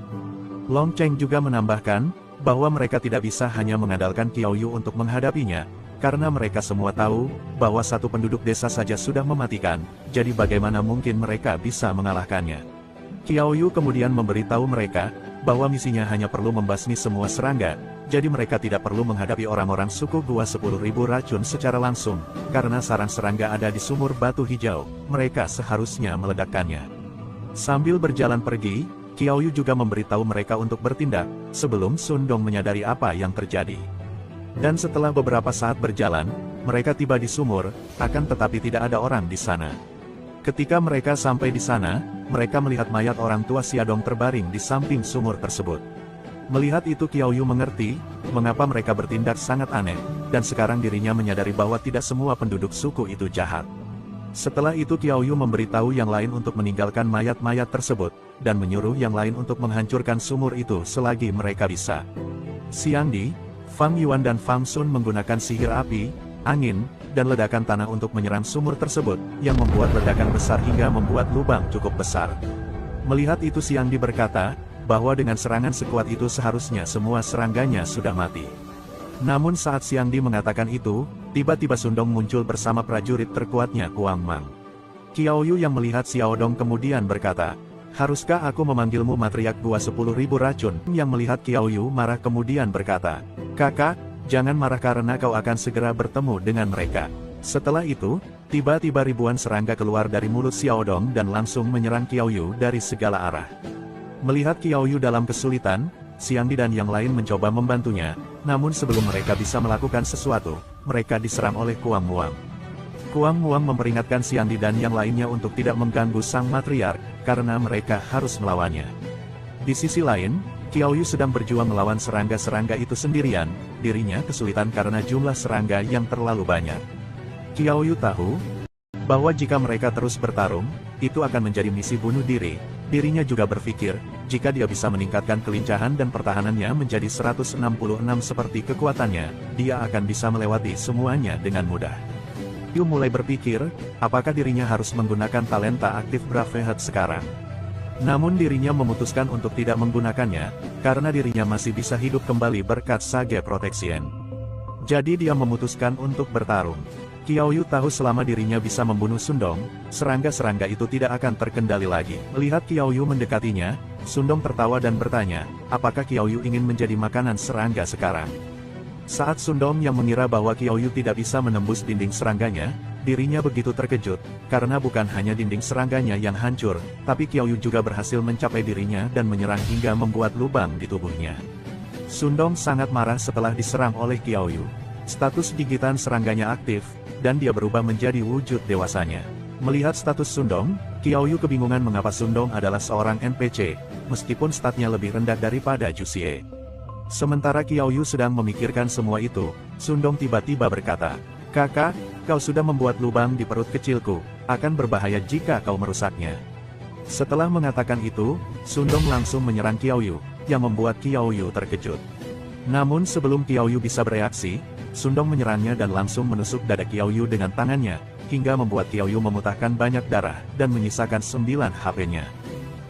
Long Cheng juga menambahkan, bahwa mereka tidak bisa hanya mengandalkan Qiao Yu untuk menghadapinya, karena mereka semua tahu, bahwa satu penduduk desa saja sudah mematikan, jadi bagaimana mungkin mereka bisa mengalahkannya. Qiao Yu kemudian memberitahu mereka, bahwa misinya hanya perlu membasmi semua serangga, jadi mereka tidak perlu menghadapi orang-orang suku Gua 10.000 Racun secara langsung, karena sarang serangga ada di sumur batu hijau, mereka seharusnya meledakkannya. Sambil berjalan pergi, Qiao Yu juga memberitahu mereka untuk bertindak, sebelum Sun Dong menyadari apa yang terjadi. Dan setelah beberapa saat berjalan, mereka tiba di sumur, akan tetapi tidak ada orang di sana. Ketika mereka sampai di sana, mereka melihat mayat orang tua Xiaodong terbaring di samping sumur tersebut. Melihat itu Qiao Yu mengerti, mengapa mereka bertindak sangat aneh, dan sekarang dirinya menyadari bahwa tidak semua penduduk suku itu jahat. Setelah itu Qiao Yu memberitahu yang lain untuk meninggalkan mayat-mayat tersebut, dan menyuruh yang lain untuk menghancurkan sumur itu selagi mereka bisa. Xiangdi, Fang Yuan dan Fang Sun menggunakan sihir api, angin, dan ledakan tanah untuk menyerang sumur tersebut, yang membuat ledakan besar hingga membuat lubang cukup besar. Melihat itu Xiangdi berkata, bahwa dengan serangan sekuat itu seharusnya semua serangganya sudah mati. Namun saat Xiangdi mengatakan itu, tiba-tiba Sun Dong muncul bersama prajurit terkuatnya Kuang Mang. Qiao Yu yang melihat Xiaodong kemudian berkata, haruskah aku memanggilmu matriark Gua 10.000 Racun? Yang melihat Qiao Yu marah kemudian berkata, kakak, jangan marah karena kau akan segera bertemu dengan mereka. Setelah itu, tiba-tiba ribuan serangga keluar dari mulut Xiaodong dan langsung menyerang Qiao Yu dari segala arah. Melihat Qiao Yu dalam kesulitan, Xiangdi dan yang lain mencoba membantunya, namun sebelum mereka bisa melakukan sesuatu, mereka diserang oleh Kuang Muang. Kuang Muang memperingatkan Xiandi dan yang lainnya untuk tidak mengganggu sang matriark, karena mereka harus melawannya. Di sisi lain, Qiaoyu sedang berjuang melawan serangga-serangga itu sendirian, dirinya kesulitan karena jumlah serangga yang terlalu banyak. Qiaoyu tahu bahwa jika mereka terus bertarung, itu akan menjadi misi bunuh diri. Dirinya juga berpikir, jika dia bisa meningkatkan kelincahan dan pertahanannya menjadi 166 seperti kekuatannya, dia akan bisa melewati semuanya dengan mudah. Yu mulai berpikir, apakah dirinya harus menggunakan talenta aktif Braveheart sekarang. Namun dirinya memutuskan untuk tidak menggunakannya, karena dirinya masih bisa hidup kembali berkat Sage Protection. Jadi dia memutuskan untuk bertarung. Qiaoyu tahu selama dirinya bisa membunuh Sundong, serangga-serangga itu tidak akan terkendali lagi. Melihat Qiaoyu mendekatinya, Sundong tertawa dan bertanya, apakah Qiaoyu ingin menjadi makanan serangga sekarang? Saat Sundong yang mengira bahwa Qiaoyu tidak bisa menembus dinding serangganya, dirinya begitu terkejut, karena bukan hanya dinding serangganya yang hancur, tapi Qiaoyu juga berhasil mencapai dirinya dan menyerang hingga membuat lubang di tubuhnya. Sundong sangat marah setelah diserang oleh Qiaoyu. Status gigitan serangganya aktif, dan dia berubah menjadi wujud dewasanya. Melihat status Sundong, Qiaoyu kebingungan mengapa Sundong adalah seorang NPC, meskipun statnya lebih rendah daripada Jusie. Sementara Qiaoyu sedang memikirkan semua itu, Sundong tiba-tiba berkata, "Kakak, kau sudah membuat lubang di perut kecilku, akan berbahaya jika kau merusaknya." Setelah mengatakan itu, Sundong langsung menyerang Qiaoyu, yang membuat Qiaoyu terkejut. Namun sebelum Qiaoyu bisa bereaksi, Sundong menyerangnya dan langsung menusuk dada Qiaoyu dengan tangannya, hingga membuat Qiaoyu memutahkan banyak darah, dan menyisakan 9 HP-nya.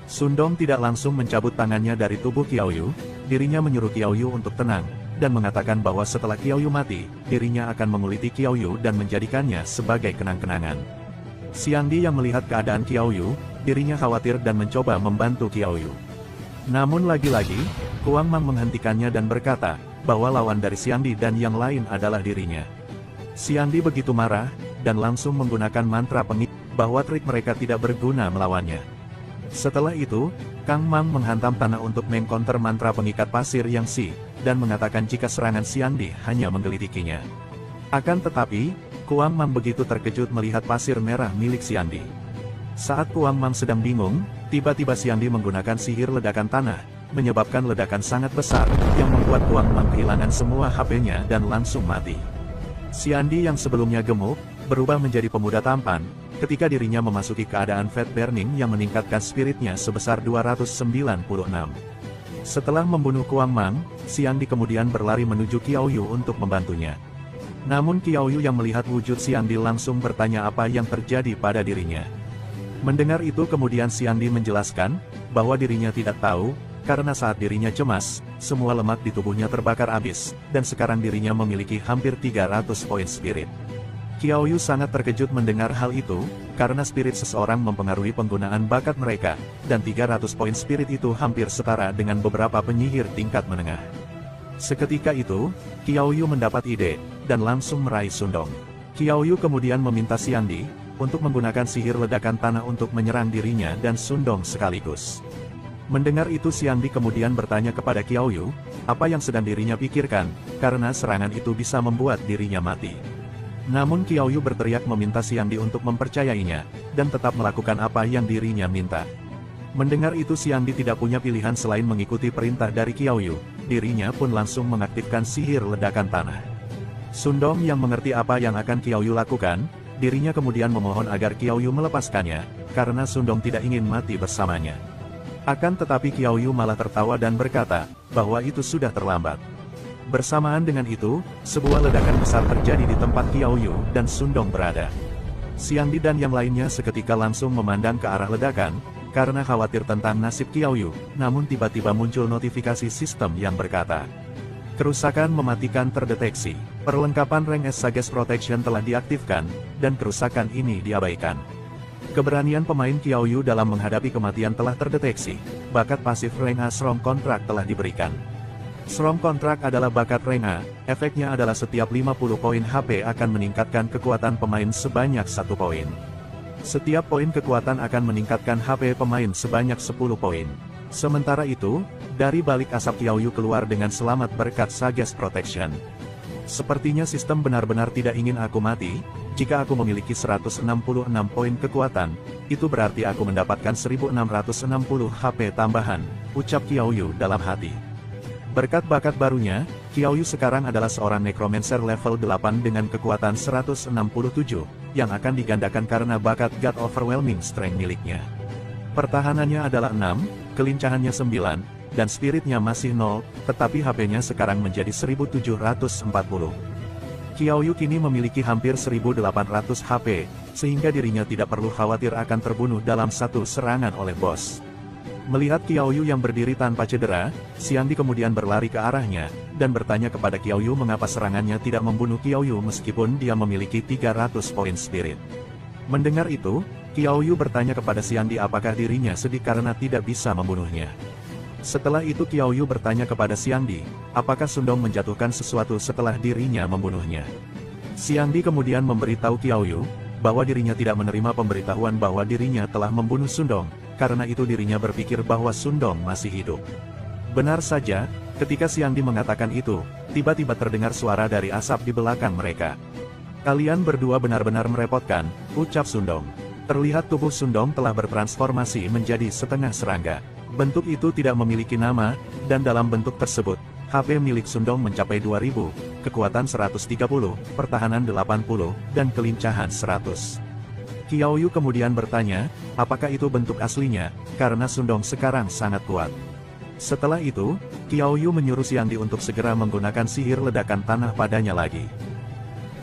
Sundong tidak langsung mencabut tangannya dari tubuh Qiaoyu, dirinya menyuruh Qiaoyu untuk tenang, dan mengatakan bahwa setelah Qiaoyu mati, dirinya akan menguliti Qiaoyu dan menjadikannya sebagai kenang-kenangan. Xiandi yang melihat keadaan Qiaoyu, dirinya khawatir dan mencoba membantu Qiaoyu. Namun lagi-lagi, Kuang Mang menghentikannya dan berkata, bahwa lawan dari Xiandi dan yang lain adalah dirinya. Xiandi begitu marah, dan langsung menggunakan mantra pengikat, bahwa trik mereka tidak berguna melawannya. Setelah itu, Kang Mang menghantam tanah untuk mengcounter mantra pengikat pasir yang Si, dan mengatakan jika serangan Xiandi hanya menggelidikinya. Akan tetapi, Kuang Mang begitu terkejut melihat pasir merah milik Xiandi. Saat Kuang Mang sedang bingung, tiba-tiba Xiandi menggunakan sihir ledakan tanah, menyebabkan ledakan sangat besar, yang membuat Kuang Mang kehilangan semua HP-nya dan langsung mati. Xiandi yang sebelumnya gemuk, berubah menjadi pemuda tampan, ketika dirinya memasuki keadaan fat burning yang meningkatkan spiritnya sebesar 296. Setelah membunuh Kuang Mang, Xiandi kemudian berlari menuju Qiaoyu untuk membantunya. Namun Qiaoyu yang melihat wujud Xiandi langsung bertanya apa yang terjadi pada dirinya. Mendengar itu kemudian Xiandi menjelaskan, bahwa dirinya tidak tahu, karena saat dirinya cemas, semua lemak di tubuhnya terbakar habis, dan sekarang dirinya memiliki hampir 300 poin spirit. Qiaoyu sangat terkejut mendengar hal itu, karena spirit seseorang mempengaruhi penggunaan bakat mereka, dan 300 poin spirit itu hampir setara dengan beberapa penyihir tingkat menengah. Seketika itu, Qiaoyu mendapat ide, dan langsung meraih Sundong. Qiaoyu kemudian meminta Xiandi, untuk menggunakan sihir ledakan tanah untuk menyerang dirinya dan Sundong sekaligus. Mendengar itu Xiandi kemudian bertanya kepada Qiaoyu, apa yang sedang dirinya pikirkan, karena serangan itu bisa membuat dirinya mati. Namun Qiaoyu berteriak meminta Xiandi untuk mempercayainya, dan tetap melakukan apa yang dirinya minta. Mendengar itu Xiandi tidak punya pilihan selain mengikuti perintah dari Qiaoyu, dirinya pun langsung mengaktifkan sihir ledakan tanah. Sundong yang mengerti apa yang akan Qiaoyu lakukan, dirinya kemudian memohon agar Qiaoyu melepaskannya, karena Sundong tidak ingin mati bersamanya. Akan tetapi Qiaoyu malah tertawa dan berkata, bahwa itu sudah terlambat. Bersamaan dengan itu, sebuah ledakan besar terjadi di tempat Qiaoyu dan Sundong berada. Xiandi dan yang lainnya seketika langsung memandang ke arah ledakan, karena khawatir tentang nasib Qiaoyu, namun tiba-tiba muncul notifikasi sistem yang berkata, kerusakan mematikan terdeteksi, perlengkapan rank S Sage Protection telah diaktifkan, dan kerusakan ini diabaikan. Keberanian pemain Qiaoyu dalam menghadapi kematian telah terdeteksi, bakat pasif rank A Strong Contract telah diberikan. Strong Contract adalah bakat rank A, efeknya adalah setiap 50 poin HP akan meningkatkan kekuatan pemain sebanyak 1 poin. Setiap poin kekuatan akan meningkatkan HP pemain sebanyak 10 poin. Sementara itu, dari balik asap Qiaoyu keluar dengan selamat berkat Sage Protection. Sepertinya sistem benar-benar tidak ingin aku mati, jika aku memiliki 166 poin kekuatan, itu berarti aku mendapatkan 1660 HP tambahan, ucap Qiaoyu dalam hati. Berkat bakat barunya, Qiaoyu sekarang adalah seorang necromancer level 8 dengan kekuatan 167, yang akan digandakan karena bakat God Overwhelming Strength miliknya. Pertahanannya adalah 6, kelincahannya 9, dan spiritnya masih 0, tetapi HP-nya sekarang menjadi 1740. Qiaoyu kini memiliki hampir 1800 HP, sehingga dirinya tidak perlu khawatir akan terbunuh dalam satu serangan oleh bos. Melihat Qiaoyu yang berdiri tanpa cedera, Xiangdi kemudian berlari ke arahnya, dan bertanya kepada Qiaoyu mengapa serangannya tidak membunuh Qiaoyu meskipun dia memiliki 300 poin spirit. Mendengar itu, Qiaoyu bertanya kepada Xiangdi apakah dirinya sedih karena tidak bisa membunuhnya. Setelah itu Qiaoyu bertanya kepada Xiangdi, apakah Sundong menjatuhkan sesuatu setelah dirinya membunuhnya. Xiangdi kemudian memberitahu Qiaoyu, bahwa dirinya tidak menerima pemberitahuan bahwa dirinya telah membunuh Sundong, karena itu dirinya berpikir bahwa Sundong masih hidup. Benar saja, ketika Xiangdi mengatakan itu, tiba-tiba terdengar suara dari asap di belakang mereka. Kalian berdua benar-benar merepotkan, ucap Sundong. Terlihat tubuh Sundong telah bertransformasi menjadi setengah serangga. Bentuk itu tidak memiliki nama, dan dalam bentuk tersebut, HP milik Sundong mencapai 2000, kekuatan 130, pertahanan 80, dan kelincahan 100. Qiaoyu kemudian bertanya, apakah itu bentuk aslinya, karena Sundong sekarang sangat kuat. Setelah itu, Qiaoyu menyuruh Xiangdi untuk segera menggunakan sihir ledakan tanah padanya lagi.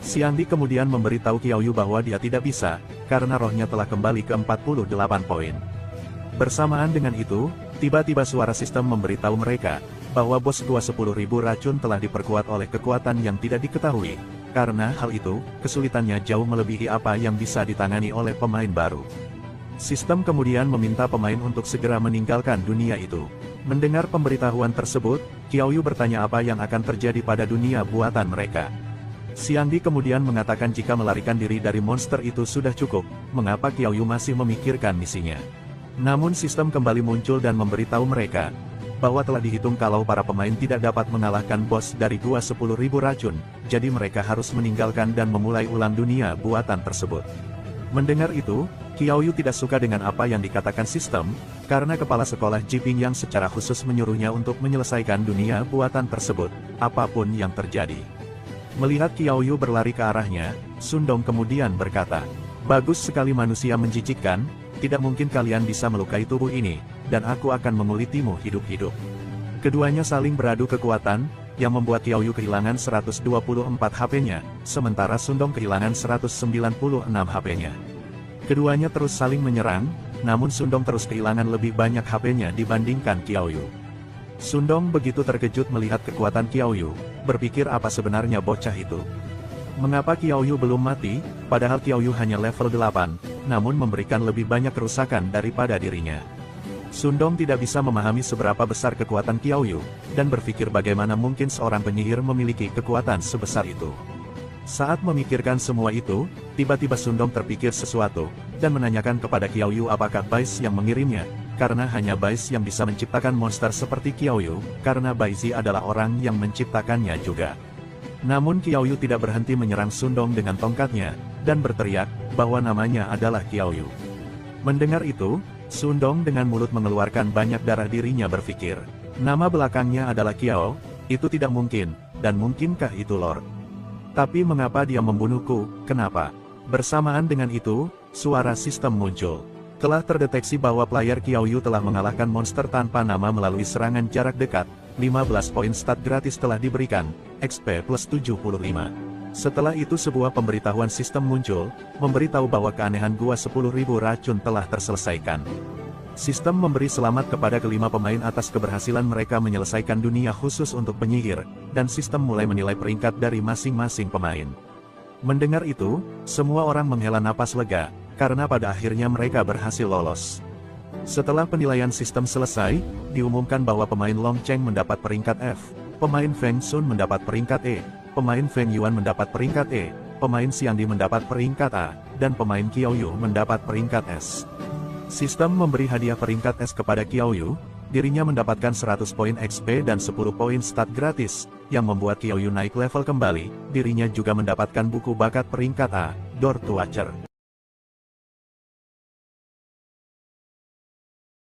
Xiangdi kemudian memberitahu Qiaoyu bahwa dia tidak bisa, karena rohnya telah kembali ke 48 poin. Bersamaan dengan itu, tiba-tiba suara sistem memberitahu mereka, bahwa bos 210.000 racun telah diperkuat oleh kekuatan yang tidak diketahui. Karena hal itu, kesulitannya jauh melebihi apa yang bisa ditangani oleh pemain baru. Sistem kemudian meminta pemain untuk segera meninggalkan dunia itu. Mendengar pemberitahuan tersebut, Qiaoyu bertanya apa yang akan terjadi pada dunia buatan mereka. Xiangdi kemudian mengatakan jika melarikan diri dari monster itu sudah cukup, mengapa Qiaoyu masih memikirkan misinya. Namun sistem kembali muncul dan memberitahu mereka, bahwa telah dihitung kalau para pemain tidak dapat mengalahkan bos dari 210.000 racun, jadi mereka harus meninggalkan dan memulai ulang dunia buatan tersebut. Mendengar itu, Qiaoyu tidak suka dengan apa yang dikatakan sistem, karena kepala sekolah Jiping yang secara khusus menyuruhnya untuk menyelesaikan dunia buatan tersebut, apapun yang terjadi. Melihat Qiaoyu berlari ke arahnya, Sundong kemudian berkata, bagus sekali manusia menjijikkan, tidak mungkin kalian bisa melukai tubuh ini, dan aku akan mengulitimu hidup-hidup. Keduanya saling beradu kekuatan, yang membuat Qiaoyu kehilangan 124 HP-nya, sementara Sundong kehilangan 196 HP-nya. Keduanya terus saling menyerang, namun Sundong terus kehilangan lebih banyak HP-nya dibandingkan Qiaoyu. Sundong begitu terkejut melihat kekuatan Qiaoyu, berpikir apa sebenarnya bocah itu. Mengapa Qiaoyu belum mati, padahal Qiaoyu hanya level 8, namun memberikan lebih banyak kerusakan daripada dirinya. Sundong tidak bisa memahami seberapa besar kekuatan Qiaoyu, dan berpikir bagaimana mungkin seorang penyihir memiliki kekuatan sebesar itu. Saat memikirkan semua itu, tiba-tiba Sundong terpikir sesuatu, dan menanyakan kepada Qiaoyu apakah Baizi yang mengirimnya, karena hanya Baizi yang bisa menciptakan monster seperti Qiaoyu, karena Baizi adalah orang yang menciptakannya juga. Namun Qiaoyu tidak berhenti menyerang Sundong dengan tongkatnya, dan berteriak, bahwa namanya adalah Qiaoyu. Mendengar itu, Sundong dengan mulut mengeluarkan banyak darah dirinya berpikir, nama belakangnya adalah Qiao, itu tidak mungkin, dan mungkinkah itu Lord? Tapi mengapa dia membunuhku, kenapa? Bersamaan dengan itu, suara sistem muncul. Telah terdeteksi bahwa player Qiaoyu telah mengalahkan monster tanpa nama melalui serangan jarak dekat, 15 poin stat gratis telah diberikan, XP plus 75. Setelah itu sebuah pemberitahuan sistem muncul, memberitahu bahwa keanehan gua 10.000 racun telah terselesaikan. Sistem memberi selamat kepada kelima pemain atas keberhasilan mereka menyelesaikan dunia khusus untuk penyihir, dan sistem mulai menilai peringkat dari masing-masing pemain. Mendengar itu, semua orang menghela napas lega, karena pada akhirnya mereka berhasil lolos. Setelah penilaian sistem selesai, diumumkan bahwa pemain Long Cheng mendapat peringkat F, pemain Feng Sun mendapat peringkat E, pemain Feng Yuan mendapat peringkat E, pemain Xiangdi mendapat peringkat A, dan pemain Qiaoyu mendapat peringkat S. Sistem memberi hadiah peringkat S kepada Qiaoyu, dirinya mendapatkan 100 poin XP dan 10 poin stat gratis, yang membuat Qiaoyu naik level kembali, dirinya juga mendapatkan buku bakat peringkat A, Door to Watcher.